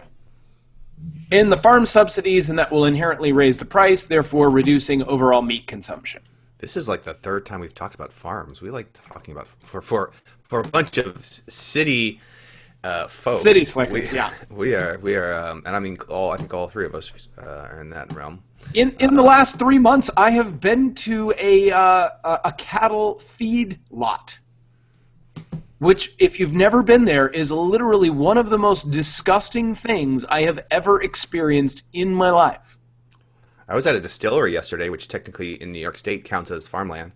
In the farm subsidies, and that will inherently raise the price, therefore reducing overall meat consumption. This is like the third time we've talked about farms. We like talking about for a bunch of city folk. City slickers, yeah. We are, and I mean, I think all three of us are in that realm. In the last 3 months, I have been to a cattle feed lot, which, if you've never been there, is literally one of the most disgusting things I have ever experienced in my life. I was at a distillery yesterday, which technically in New York State counts as farmland.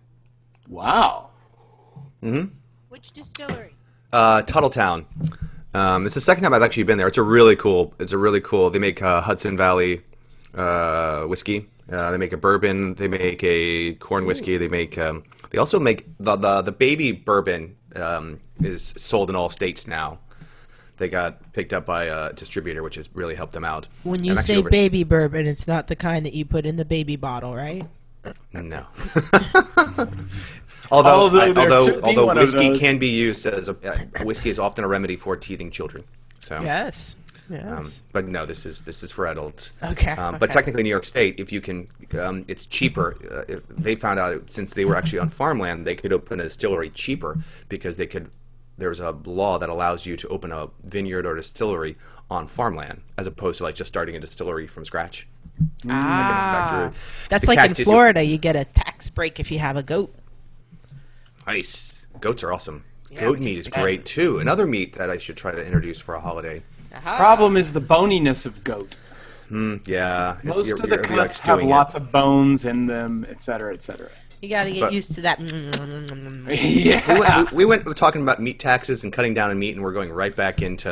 Wow. Which distillery? Tuttletown. It's the second time I've actually been there. It's a really cool. They make Hudson Valley whiskey. They make a bourbon. They make a corn whiskey. They make. They also make the baby bourbon. Is sold in all states now. They got picked up by a distributor, which has really helped them out. When you say baby bourbon, it's not the kind that you put in the baby bottle, right? No. although whiskey can be used as whiskey is often a remedy for teething children. So yes. But no, this is for adults. Okay. But technically, New York State, if you can, it's cheaper. They found out since they were actually on farmland, they could open a distillery cheaper because they could. There's a law that allows you to open a vineyard or distillery on farmland, as opposed to like just starting a distillery from scratch. That's like in Florida, you get a tax break if you have a goat. Nice. Goats are awesome. Yeah, Goat meat is great too. Another meat that I should try to introduce for a holiday. Problem is the boniness of goat. Yeah. Most of the cuts have lots of bones in them, et cetera, et cetera. You got to get used to that. Yeah. We went talking about meat taxes and cutting down on meat, and we're going right back into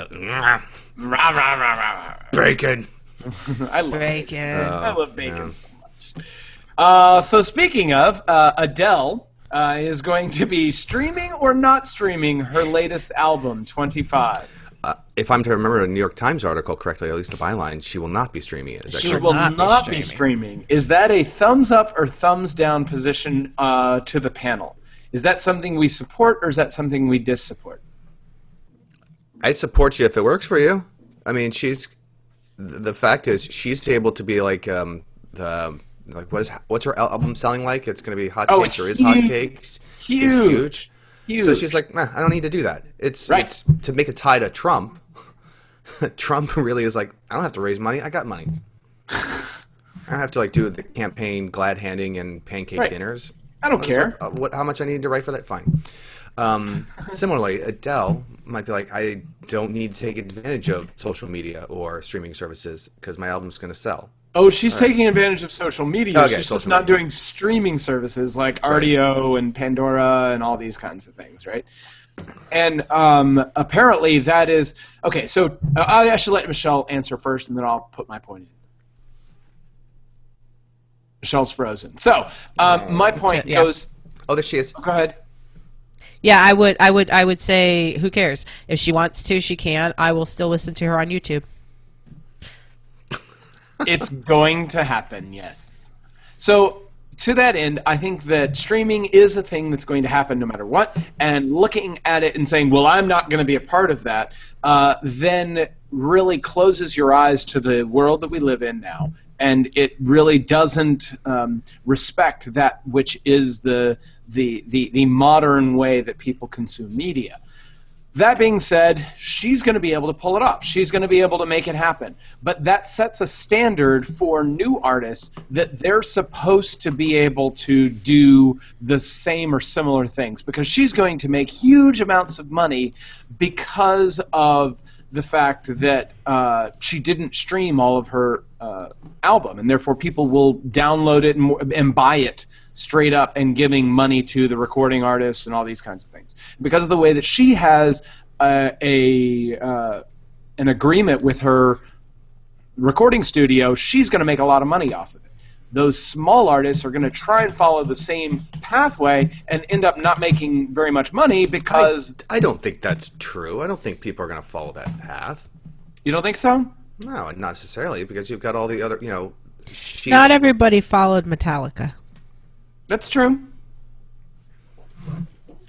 bacon. I love bacon. I love bacon so much. So speaking of, Adele is going to be streaming or not streaming her latest album, 25. If I'm to remember a New York Times article correctly, at least the byline, she will not be streaming it. Is that She correct? will not be streaming. Is that a thumbs up or thumbs down position to the panel? Is that something we support or is that something we disupport? I support you if it works for you. I mean, she's the fact is, she's able to be like what's her album selling like? It's going to be Hotcakes or is Hotcakes? Huge. So she's like, nah, I don't need to do that. It's to make a tie to Trump. Trump really is like, I don't have to raise money. I got money. I don't have to like do the campaign glad handing and pancake dinners. I don't care. How much I need to write for that? Fine. Similarly, Adele might be like, I don't need to take advantage of social media or streaming services because my album's going to sell. Oh, she's taking advantage of social media. Okay, she's just not doing streaming services like RDO and Pandora and all these kinds of things, right? And apparently that is... Okay, so I should let Michelle answer first, and then I'll put my point in. Michelle's frozen. So my point goes... Oh, there she is. Go ahead. Yeah, I would say, who cares? If she wants to, she can. I will still listen to her on YouTube. It's going to happen, yes. So to that end, I think that streaming is a thing that's going to happen no matter what, and looking at it and saying, well, I'm not going to be a part of that, then really closes your eyes to the world that we live in now, and it really doesn't respect that which is the modern way that people consume media. That being said, she's going to be able to pull it off. She's going to be able to make it happen. But that sets a standard for new artists that they're supposed to be able to do the same or similar things, because she's going to make huge amounts of money because of the fact that she didn't stream all of her album, and therefore people will download it and buy it straight up and giving money to the recording artists and all these kinds of things. Because of the way that she has an agreement with her recording studio, she's going to make a lot of money off of it. Those small artists are going to try and follow the same pathway and end up not making very much money because... I don't think that's true. I don't think people are going to follow that path. You don't think so? No, not necessarily, because you've got all the other, Not everybody followed Metallica. That's true.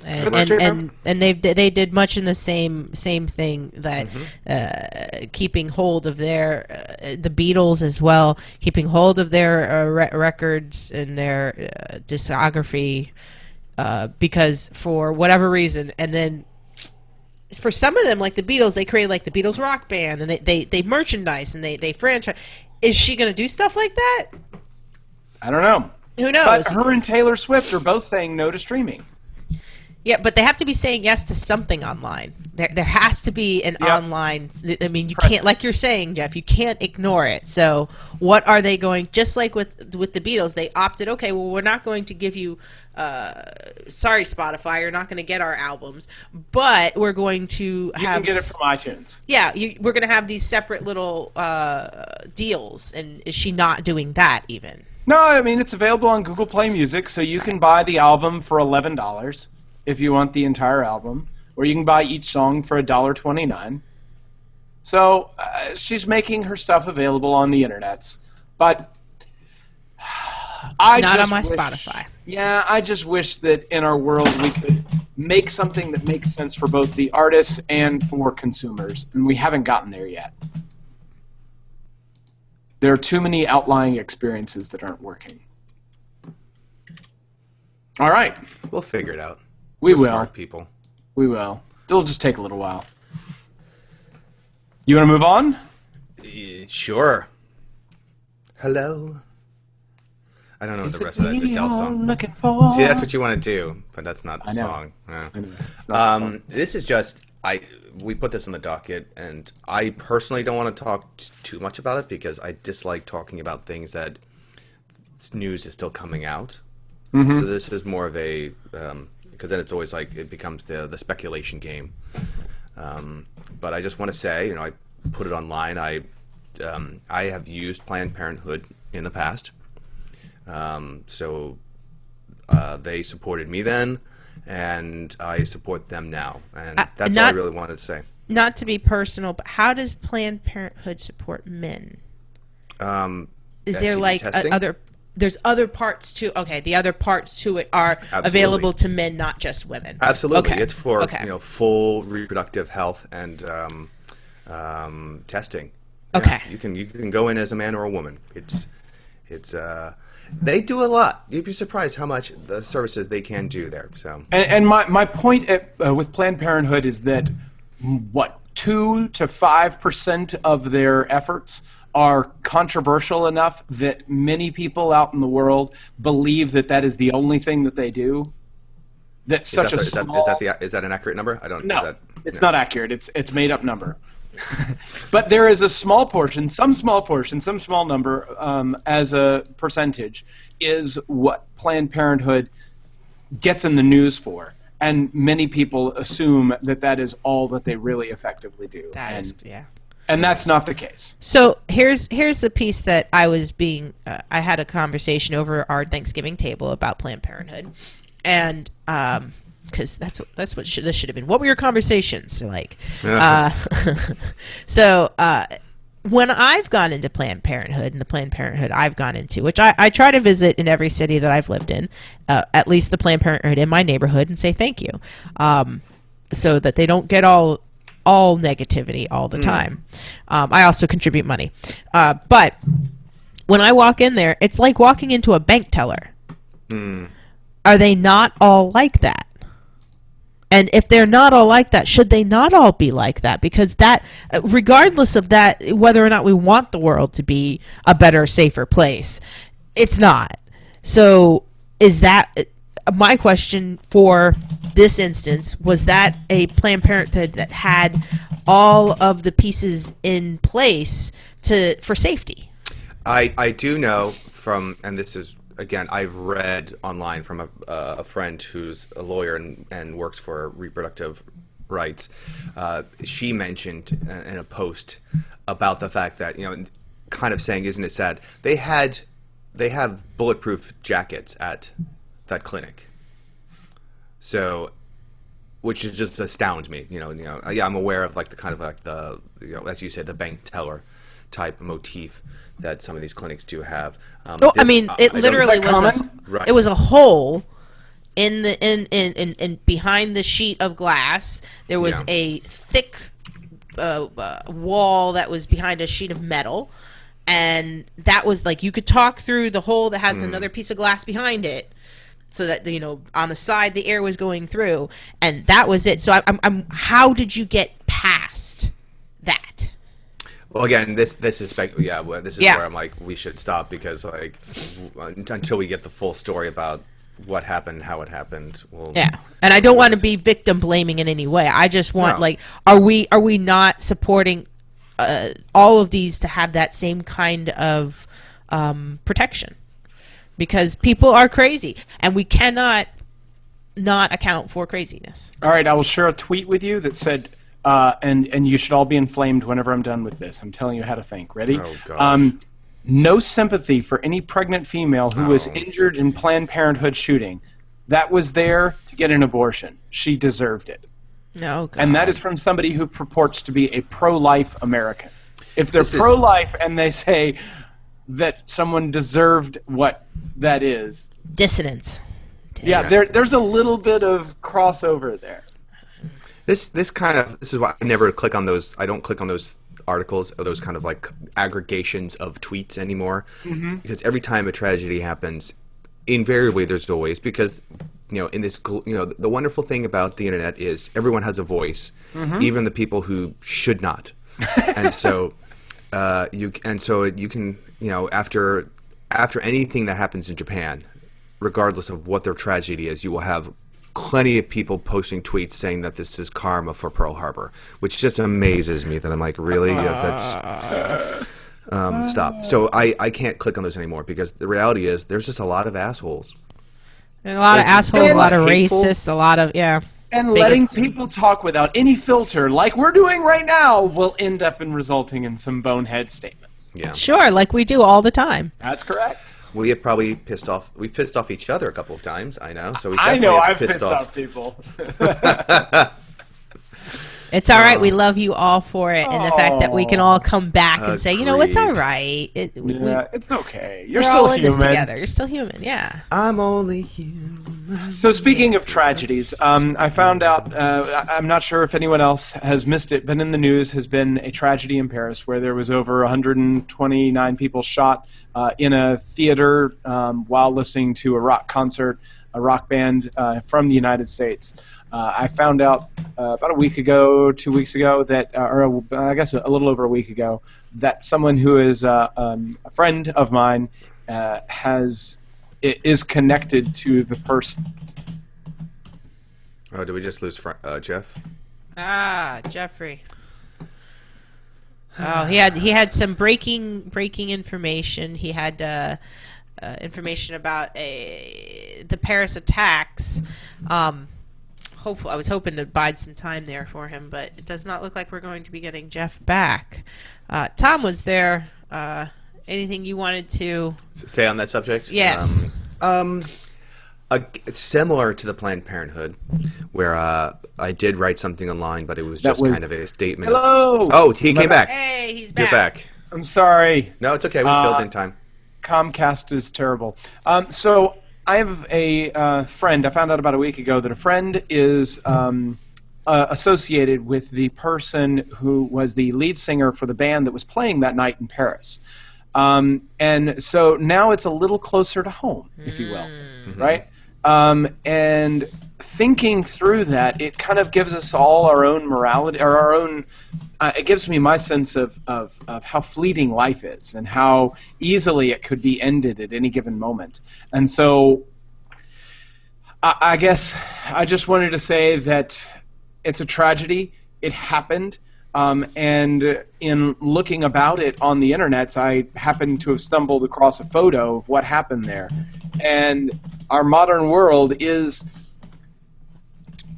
And they did much in the same thing that keeping hold of their the Beatles as well, keeping hold of their records and their discography because for whatever reason, and then for some of them, like the Beatles, they created like the Beatles rock band and they merchandise and they franchise. Is she going to do stuff like that? I don't know. Who knows? But her and Taylor Swift are both saying no to streaming. Yeah, but they have to be saying yes to something online. There has to be an online. I mean, you can't, like you're saying, Jeff, you can't ignore it. So what are they going? Just like with the Beatles, they opted. Okay, well, we're not going to give you. Sorry, Spotify, you're not going to get our albums, but we're going to have. You can get it from iTunes. Yeah, we're going to have these separate little deals. And is she not doing that even? No, I mean it's available on Google Play Music, so you can buy the album for $11 if you want the entire album, or you can buy each song for $1.29. So she's making her stuff available on the internets, but not on my Spotify. Yeah, I just wish that in our world we could make something that makes sense for both the artists and for consumers, and we haven't gotten there yet. There are too many outlying experiences that aren't working. All right. We'll figure it out. We're will. Smart people. We will. It'll just take a little while. You want to move on? Sure. Hello. I don't know the rest of that Adele song. See, that's what you want to do, but that's not the song. No. I know. It's not the song. This is just we put this on the docket, and I personally don't want to talk too much about it because I dislike talking about things that news is still coming out. Mm-hmm. So this is more of a because then it's always like it becomes the speculation game. But I just want to say, I put it online. I have used Planned Parenthood in the past, so they supported me then. And I support them now, and that's all I really wanted to say. Not to be personal, but how does Planned Parenthood support men? Is there like other? There's other parts to. Okay, the other parts to it are available to men, not just women. Absolutely, it's for full reproductive health and testing. Okay. Yeah, you can go in as a man or a woman. It's they do a lot. You'd be surprised how much the services they can do there. So. And my point with Planned Parenthood is that 2 to 5% of their efforts are controversial enough that many people out in the world believe that is the only thing that they do. That's such a small. Is that an accurate number? I don't. No, it's not accurate. It's made up number. But there is a small portion, some small number, as a percentage, is what Planned Parenthood gets in the news for. And many people assume that is all that they really effectively do. And that's not the case. So here's the piece that I was I had a conversation over our Thanksgiving table about Planned Parenthood, and because that's what this should have been. What were your conversations like? So when I've gone into Planned Parenthood and the Planned Parenthood I've gone into, which I try to visit in every city that I've lived in, at least the Planned Parenthood in my neighborhood, and say thank you, so that they don't get all negativity all the time. I also contribute money, but when I walk in there, it's like walking into a bank teller. Are they not all like that? And if they're not all like that, should they not all be like that? Because that, regardless of that, whether or not we want the world to be a better, safer place, it's not. So is that, my question for this instance, was that a Planned Parenthood that had all of the pieces in place for safety? I do know from, and this is, again, I've read online from a friend who's a lawyer and works for reproductive rights. She mentioned in a post about the fact that, kind of saying, isn't it sad? They have bulletproof jackets at that clinic. So, which is just astounds me. Yeah, I'm aware of like the kind of like the, as you said, the bank teller type motif that some of these clinics do have. It literally was right. It was a hole in behind the sheet of glass. There was a thick wall that was behind a sheet of metal, and that was like you could talk through the hole that has another piece of glass behind it, so that on the side the air was going through, and that was it. So how did you get past that? Well, again, this is where I'm like, we should stop, because like until we get the full story about what happened, how it happened. And I don't want to be victim blaming in any way. I just want are we not supporting all of these to have that same kind of protection? Because people are crazy, and we cannot not account for craziness. All right, I will share a tweet with you that said. And you should all be inflamed whenever I'm done with this. I'm telling you how to think. Ready? Oh, gosh. No sympathy for any pregnant female who was injured in Planned Parenthood shooting. That was there to get an abortion. She deserved it. No, God. And that is from somebody who purports to be a pro-life American. If they're pro-life and they say that someone deserved what that is. Dissonance. Yeah, there's a little bit of crossover there. This is why I never click on those. I don't click on those articles or those kind of like aggregations of tweets anymore, because every time a tragedy happens, invariably there's always, because in this the wonderful thing about the internet is everyone has a voice, even the people who should not, and so you can after anything that happens in Japan, regardless of what their tragedy is, you will have plenty of people posting tweets saying that this is karma for Pearl Harbor, which just amazes me. That I'm like, really? That's stop. So I can't click on those anymore, because the reality is there's just a lot of assholes. And a lot of assholes, a lot of racists, a lot of And letting people talk without any filter, like we're doing right now, will end up in resulting in some bonehead statements. Yeah. Sure, like we do all the time. That's correct. We have probably pissed off each other a couple of times, I know. So I've pissed off people. It's all right. We love you all for it, and the fact that we can all come back and say, it's all right. It's okay. We're still all in human. this together. You're still human, yeah. I'm only human. So speaking of tragedies, I found out, I'm not sure if anyone else has missed it, but in the news has been a tragedy in Paris where there was over 129 people shot in a theater while listening to a rock concert, a rock band from the United States. I found out about a week ago, 2 weeks ago, that, or I guess a little over a week ago, that someone who is a friend of mine is connected to the person. Oh, did we just lose Jeff? Jeffrey. Oh, he had some breaking information. He had information about the Paris attacks. I was hoping to bide some time there for him, but it does not look like we're going to be getting Jeff back. Tom was there. Anything you wanted to say on that subject? Yes. Similar to the Planned Parenthood, where I did write something online, but it was just kind of a statement. Hello. Oh, he came back. Hey, he's back. You're back. I'm sorry. No, it's okay. We filled in time. Comcast is terrible. So I have a friend. I found out about a week ago that a friend is associated with the person who was the lead singer for the band that was playing that night in Paris. And so now it's a little closer to home, if you will, right? And thinking through that, it kind of gives us all our own morality, or our own. It gives me my sense of how fleeting life is and how easily it could be ended at any given moment. And so, I guess I just wanted to say that it's a tragedy. It happened. And in looking about it on the internet, I happened to have stumbled across a photo of what happened there. And our modern world is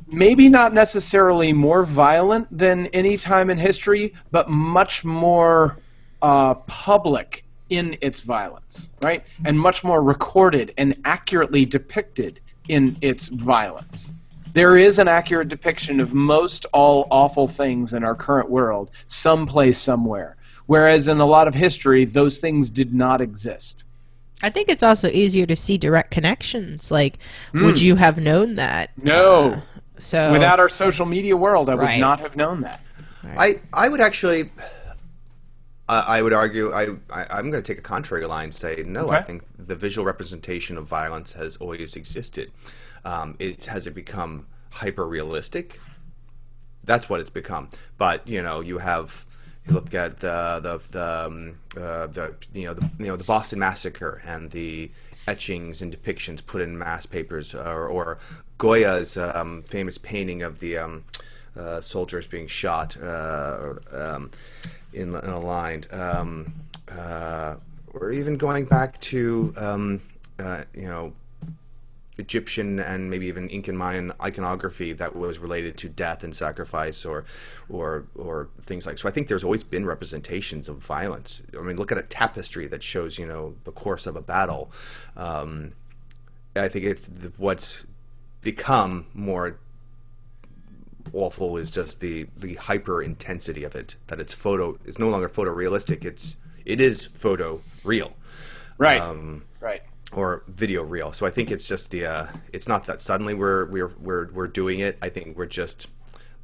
maybe not necessarily more violent than any time in history, but much more public in its violence, right? And much more recorded and accurately depicted in its violence. There is an accurate depiction of most all awful things in our current world, someplace, somewhere. Whereas in a lot of history, those things did not exist. I think it's also easier to see direct connections. Like, would you have known that? No. So without our social media world, I would not have known that. Right. I would actually... I would argue, I'm going to take a contrary line and say, no, Okay. I think the visual representation of violence has always existed. Has it become hyper-realistic? That's what it's become. But, you look at the Boston Massacre and the etchings and depictions put in mass papers, or Goya's famous painting of the soldiers being shot in a line, or even going back to Egyptian and maybe even Incan Mayan iconography that was related to death and sacrifice, or things like. So I think there's always been representations of violence. I mean, look at a tapestry that shows the course of a battle. I think it's what's become more awful is just the hyper intensity of it. That it's no longer photorealistic. It is photo real. Right. Right. Or video real. So I think it's just it's not that suddenly we're doing it. I think we're just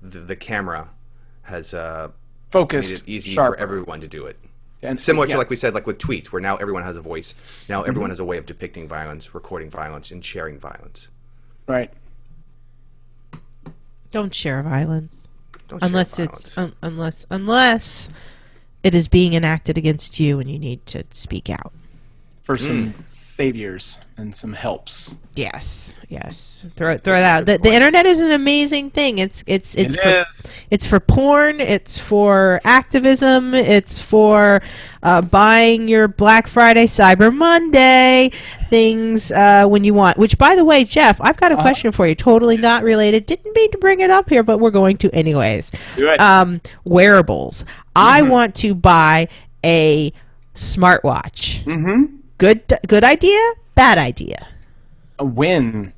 the camera has focused, made it easy sharper for everyone to do it. And similar to, like we said, like with tweets, where now everyone has a voice. Now everyone has a way of depicting violence, recording violence, and sharing violence. Right. don't share violence. Unless Unless it is being enacted against you and you need to speak out. For some saviors and some helps. Yes. Throw it out. The internet is an amazing thing. It's for porn. It's for activism. It's for buying your Black Friday, Cyber Monday things when you want. Which, by the way, Jeff, I've got a question for you. Totally not related. Didn't mean to bring it up here, but we're going to anyways. Do it. Wearables. I want to buy a smartwatch. Mm-hmm. Good idea? Bad idea? A win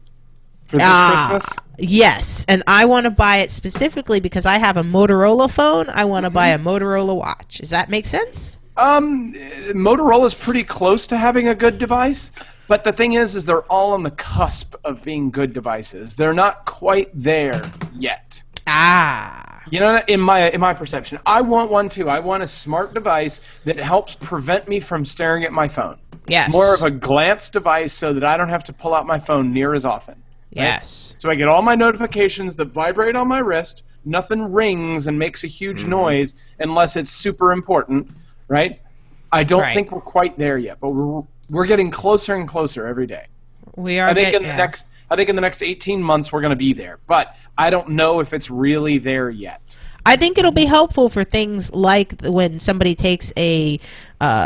for this Christmas? Yes, and I want to buy it specifically because I have a Motorola phone. I want to buy a Motorola watch. Does that make sense? Motorola's pretty close to having a good device, but the thing is they're all on the cusp of being good devices. They're not quite there yet. You know, in my perception, I want one too. I want a smart device that helps prevent me from staring at my phone. Yes. More of a glance device so that I don't have to pull out my phone near as often. Right? Yes. So I get all my notifications that vibrate on my wrist. Nothing rings and makes a huge noise unless it's super important, right? I don't think we're quite there yet, but we're getting closer and closer every day. We are. I think in the next 18 months we're going to be there, but I don't know if it's really there yet. I think it'll be helpful for things like when somebody takes a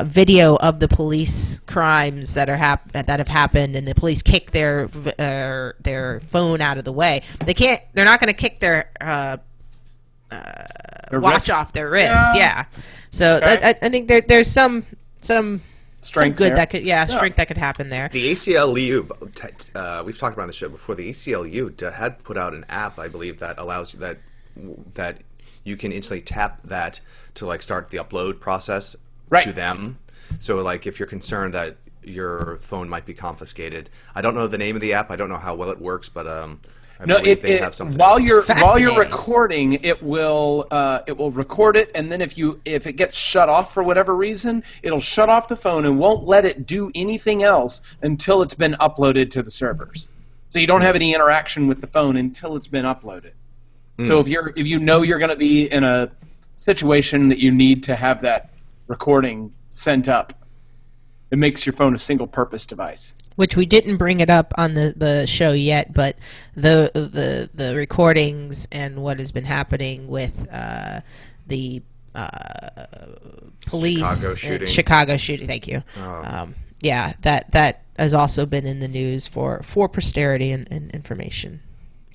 video of the police crimes that have happened, and the police kick their phone out of the way. They're not going to kick their watch wrist? off their wrist. Yeah. So Okay. I think there's some Strength good there. that could strength that could happen there. The ACLU, we've talked about on the show before. The ACLU had put out an app, I believe, that allows you that you can instantly tap that to like start the upload process to them. So like if you're concerned that your phone might be confiscated, I don't know the name of the app. I don't know how well it works, but I believe they have something. While you're fascinating. recording, it will record it, and then if it gets shut off for whatever reason, it'll shut off the phone and won't let it do anything else until it's been uploaded to the servers. So you don't have any interaction with the phone until it's been uploaded. So if you know you're going to be in a situation that you need to have that recording sent up, it makes your phone a single-purpose device. Which we didn't bring it up on the show yet, but the recordings and what has been happening with the police Chicago shooting. Thank you. Yeah, that has also been in the news for posterity and information.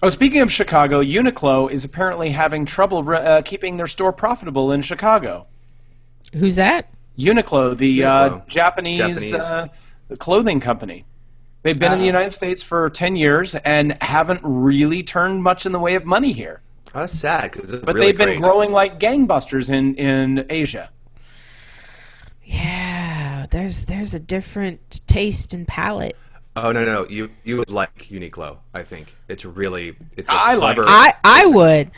Oh, speaking of Chicago, Uniqlo is apparently having trouble keeping their store profitable in Chicago. Who's that? Uniqlo, the Uniqlo. Japanese clothing company. They've been in the United States for 10 years and haven't really turned much in the way of money here. That's sad, but they've been growing like gangbusters in Asia. Yeah, there's a different taste and palate. Oh no, you would like Uniqlo. I think it's a I like clever. I would,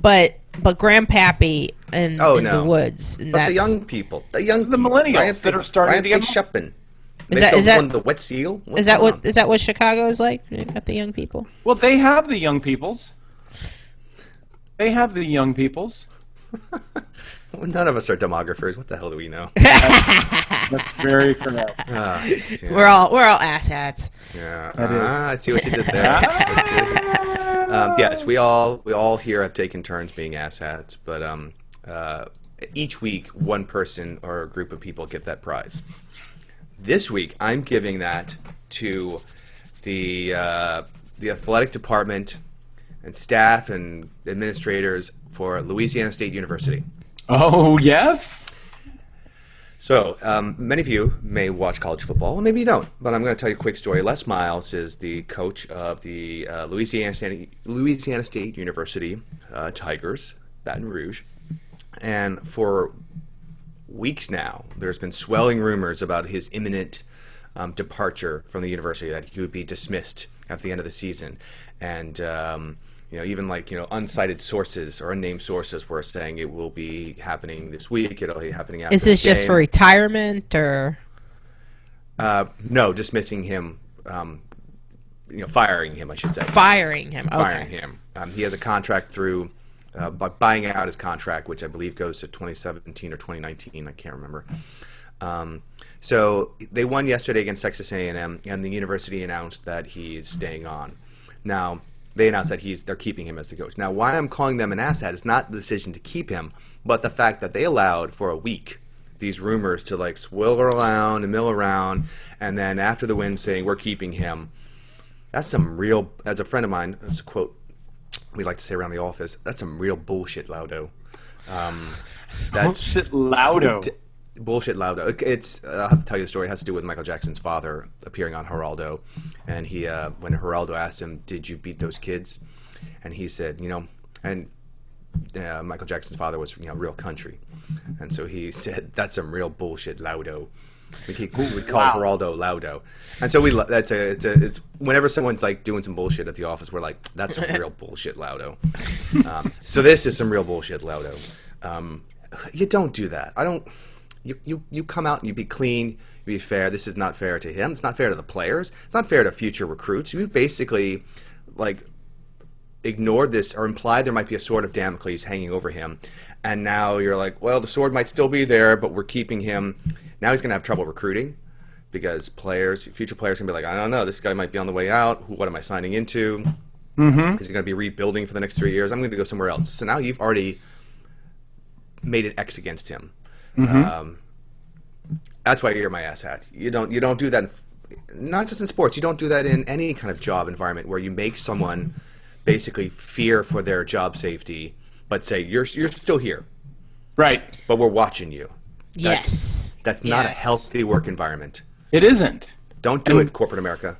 but Grandpappy in the woods. And But the young people, the millennials that are starting to get shopping. Is that the wet seal? Is that what Chicago is like? You got the young people. Well, they have the young peoples. Well, none of us are demographers. What the hell do we know? That's very correct. Yeah. We're all asshats. Yeah. That is. I see what you did there. Yes, we all here have taken turns being asshats, but each week one person or a group of people get that prize. This week, I'm giving that to the athletic department and staff and administrators for Louisiana State University. Oh, yes? So, many of you may watch college football, maybe you don't, but I'm going to tell you a quick story. Les Miles is the coach of the Louisiana State University Tigers, Baton Rouge, and for weeks now, there's been swelling rumors about his imminent departure from the university, that he would be dismissed at the end of the season. And even uncited sources or unnamed sources were saying it will be happening this week. It'll be happening after. Is this the just game. for retirement or? No, dismissing him. Firing him, I should say. Firing him. Okay. Firing him. He has a contract through. By buying out his contract, which I believe goes to 2017 or 2019, I can't remember. So they won yesterday against Texas A&M, and the university announced that he is staying on. Now, they announced that they're keeping him as the coach. Now, why I'm calling them an asshat is not the decision to keep him, but the fact that they allowed for a week these rumors to swirl around and mill around, and then after the win saying, we're keeping him. That's some real, as a friend of mine, that's a quote we like to say around the office, that's some real bullshit, Laudo. Bullshit Laudo. Bullshit Laudo. It's I'll have to tell you the story. It has to do with Michael Jackson's father appearing on Geraldo, and he when Geraldo asked him, "Did you beat those kids?" and he said, and Michael Jackson's father was real country, and so he said that's some real bullshit, Laudo. We'd call Geraldo Laudo, and so it's whenever someone's like doing some bullshit at the office, we're like, that's some real bullshit, Laudo. So this is some real bullshit, Laudo. You don't do that. I don't. You come out and you be clean, you be fair. This is not fair to him. It's not fair to the players. It's not fair to future recruits. You've basically like ignored this or implied there might be a sword of Damocles hanging over him, and now you're like, well, the sword might still be there, but we're keeping him. Now he's going to have trouble recruiting because future players, can be like, I don't know, this guy might be on the way out. What am I signing into? Mm-hmm. Is he going to be rebuilding for the next 3 years? I'm going to go somewhere else. So now you've already made an X against him. Mm-hmm. That's why you're my asshat. You don't do that, not just in sports. You don't do that in any kind of job environment where you make someone basically fear for their job safety, but say you're still here, right? But we're watching you. That's not a Yes. healthy work environment. It isn't. Don't do it, corporate America.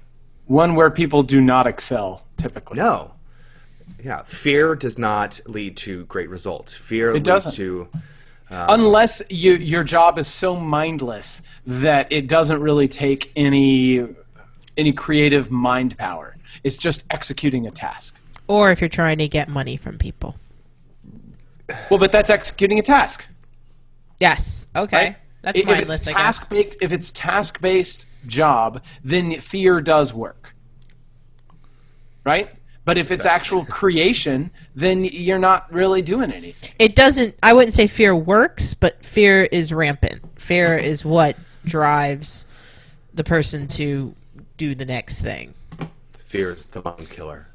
One where people do not excel, typically. No. Yeah, fear does not lead to great results. Fear leads doesn't. to... Unless your job is so mindless that it doesn't really take any creative mind power. It's just executing a task. Or if you're trying to get money from people. Well, but that's executing a task. Yes. Okay. Right? That's mindless, I guess. If it's task-based job, then fear does work. Right? But if it's actual creation, then you're not really doing anything. It doesn't. I wouldn't say fear works, but fear is rampant. Fear is what drives the person to do the next thing. Fear is the mind killer.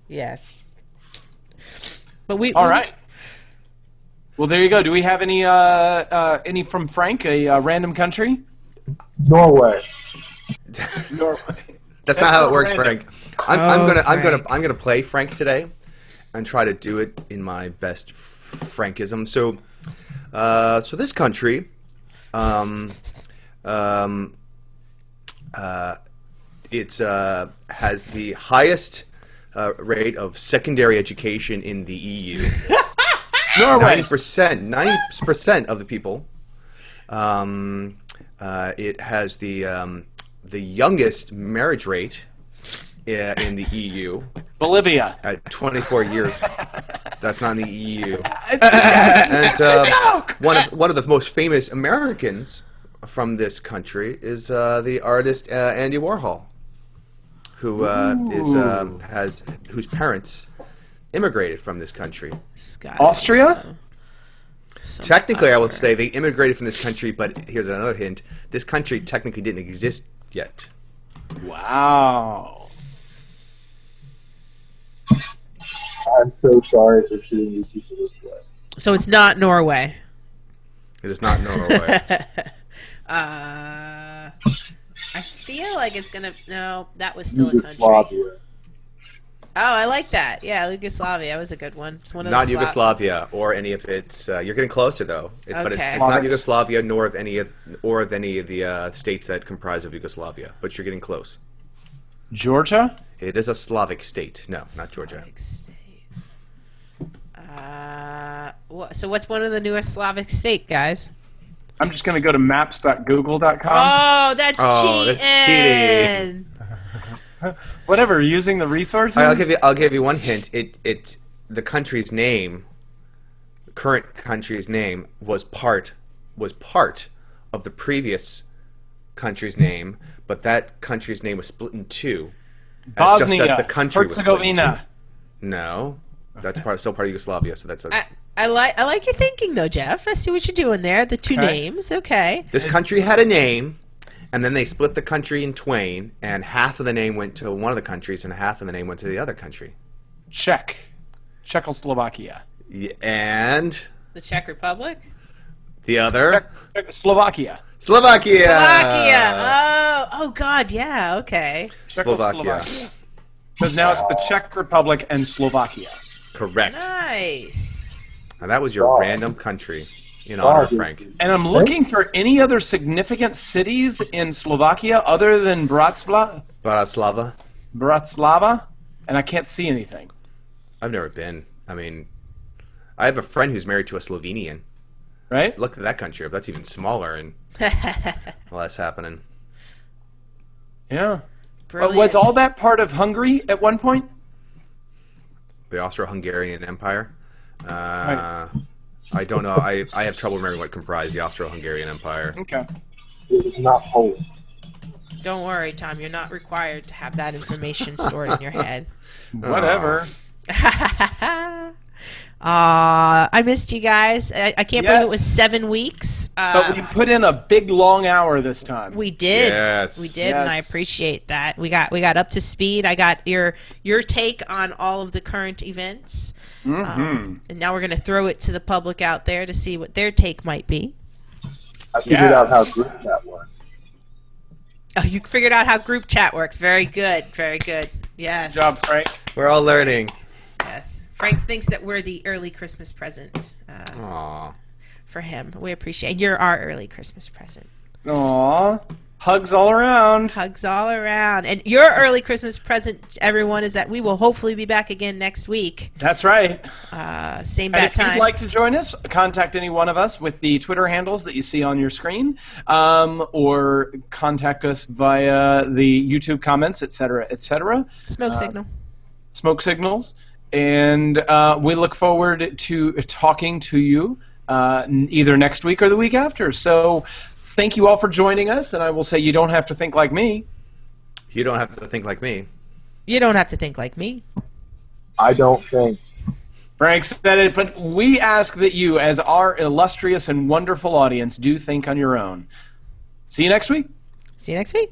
Yes. But All right. Well, there you go. Do we have any from Frank? A random country? Norway. Norway. That's not how it works, random. Frank. I'm Frank. gonna play Frank today, and try to do it in my best Frankism. So this country, it has the highest rate of secondary education in the EU. Norway. 90% of the people. It has the youngest marriage rate in the EU Bolivia. at 24 years. That's not in the EU. It's a joke. One of the most famous Americans from this country is the artist Andy Warhol, who whose parents immigrated from this country. Austria? Technically, I will say they immigrated from this country, but here's another hint: this country technically didn't exist yet. Wow. I'm so sorry for treating you people this way. So it's not Norway. It is not Norway. I feel like it's gonna. No, that was still a country. Yugoslavia. Oh, I like that. Yeah, Yugoslavia was a good one. It's one of Not the Yugoslavia or any of its. You're getting closer though, but it's Okay. not Yugoslavia nor of any of the states that comprise of Yugoslavia. But you're getting close. Georgia? It is a Slavic state. No, not Georgia. Slavic state. So what's one of the newest Slavic state, guys? I'm just going to go to maps.google.com. Oh, that's cheating. That's cheating. Whatever, using the resources? I'll give you one hint. The country's name, current country's name, was part of the previous country's name, but that country's name was split in two. Bosnia, just as the country was split in two. Herzegovina. No, that's still part of Yugoslavia. So that's I like your thinking though, Jeff. I see what you're doing there. The two names, okay. this country had a name, and then they split the country in twain, and half of the name went to one of the countries, and half of the name went to the other country. Czechoslovakia. And The Czech Republic. the other Slovakia. Slovakia. Oh God, yeah, okay. Slovakia. Because now it's the Czech Republic and Slovakia. Correct. Nice. Now that was your random country in honor of Frank. And I'm looking for any other significant cities in Slovakia other than Bratislava, Bratislava. and I can't see anything. I've never been. I mean, I have a friend who's married to a Slovenian. Right? Look at that country. That's even smaller, and less happening. Yeah. Brilliant. Was all that part of Hungary at one point? The Austro-Hungarian Empire. Right. I don't know. I have trouble remembering what comprised the Austro-Hungarian Empire. Okay. It was not Poland. Don't worry, Tom. You're not required to have that information stored in your head. Whatever. I missed you guys. I can't believe Yes. it was 7 weeks. But we put in a big long hour this time. We did. Yes. We did, and I Yes. appreciate that. We got up to speed. I got your take on all of the current events. Mm-hmm. And now we're going to throw it to the public out there to see what their take might be. I figured Yeah. out how group chat works. Oh, you figured out how group chat works. Very good. Very good. Yes. Good job, Frank. We're all learning. Yes. Frank thinks that we're the early Christmas present Aw. for him. We appreciate. You're our early Christmas present. Aw. Hugs all around. Hugs all around. And your early Christmas present, everyone, is that we will hopefully be back again next week. That's right. Same And bat if you'd time. like to join us, contact any one of us with the Twitter handles that you see on your screen, or contact us via the YouTube comments, etc., etc. Smoke signal. Smoke signals. And we look forward to talking to you either next week or the week after. So thank you all for joining us, and I will say you don't have to think like me. You don't have to think like me. You don't have to think like me. I don't think. Frank said it, but we ask that you, as our illustrious and wonderful audience, do think on your own. See you next week. See you next week.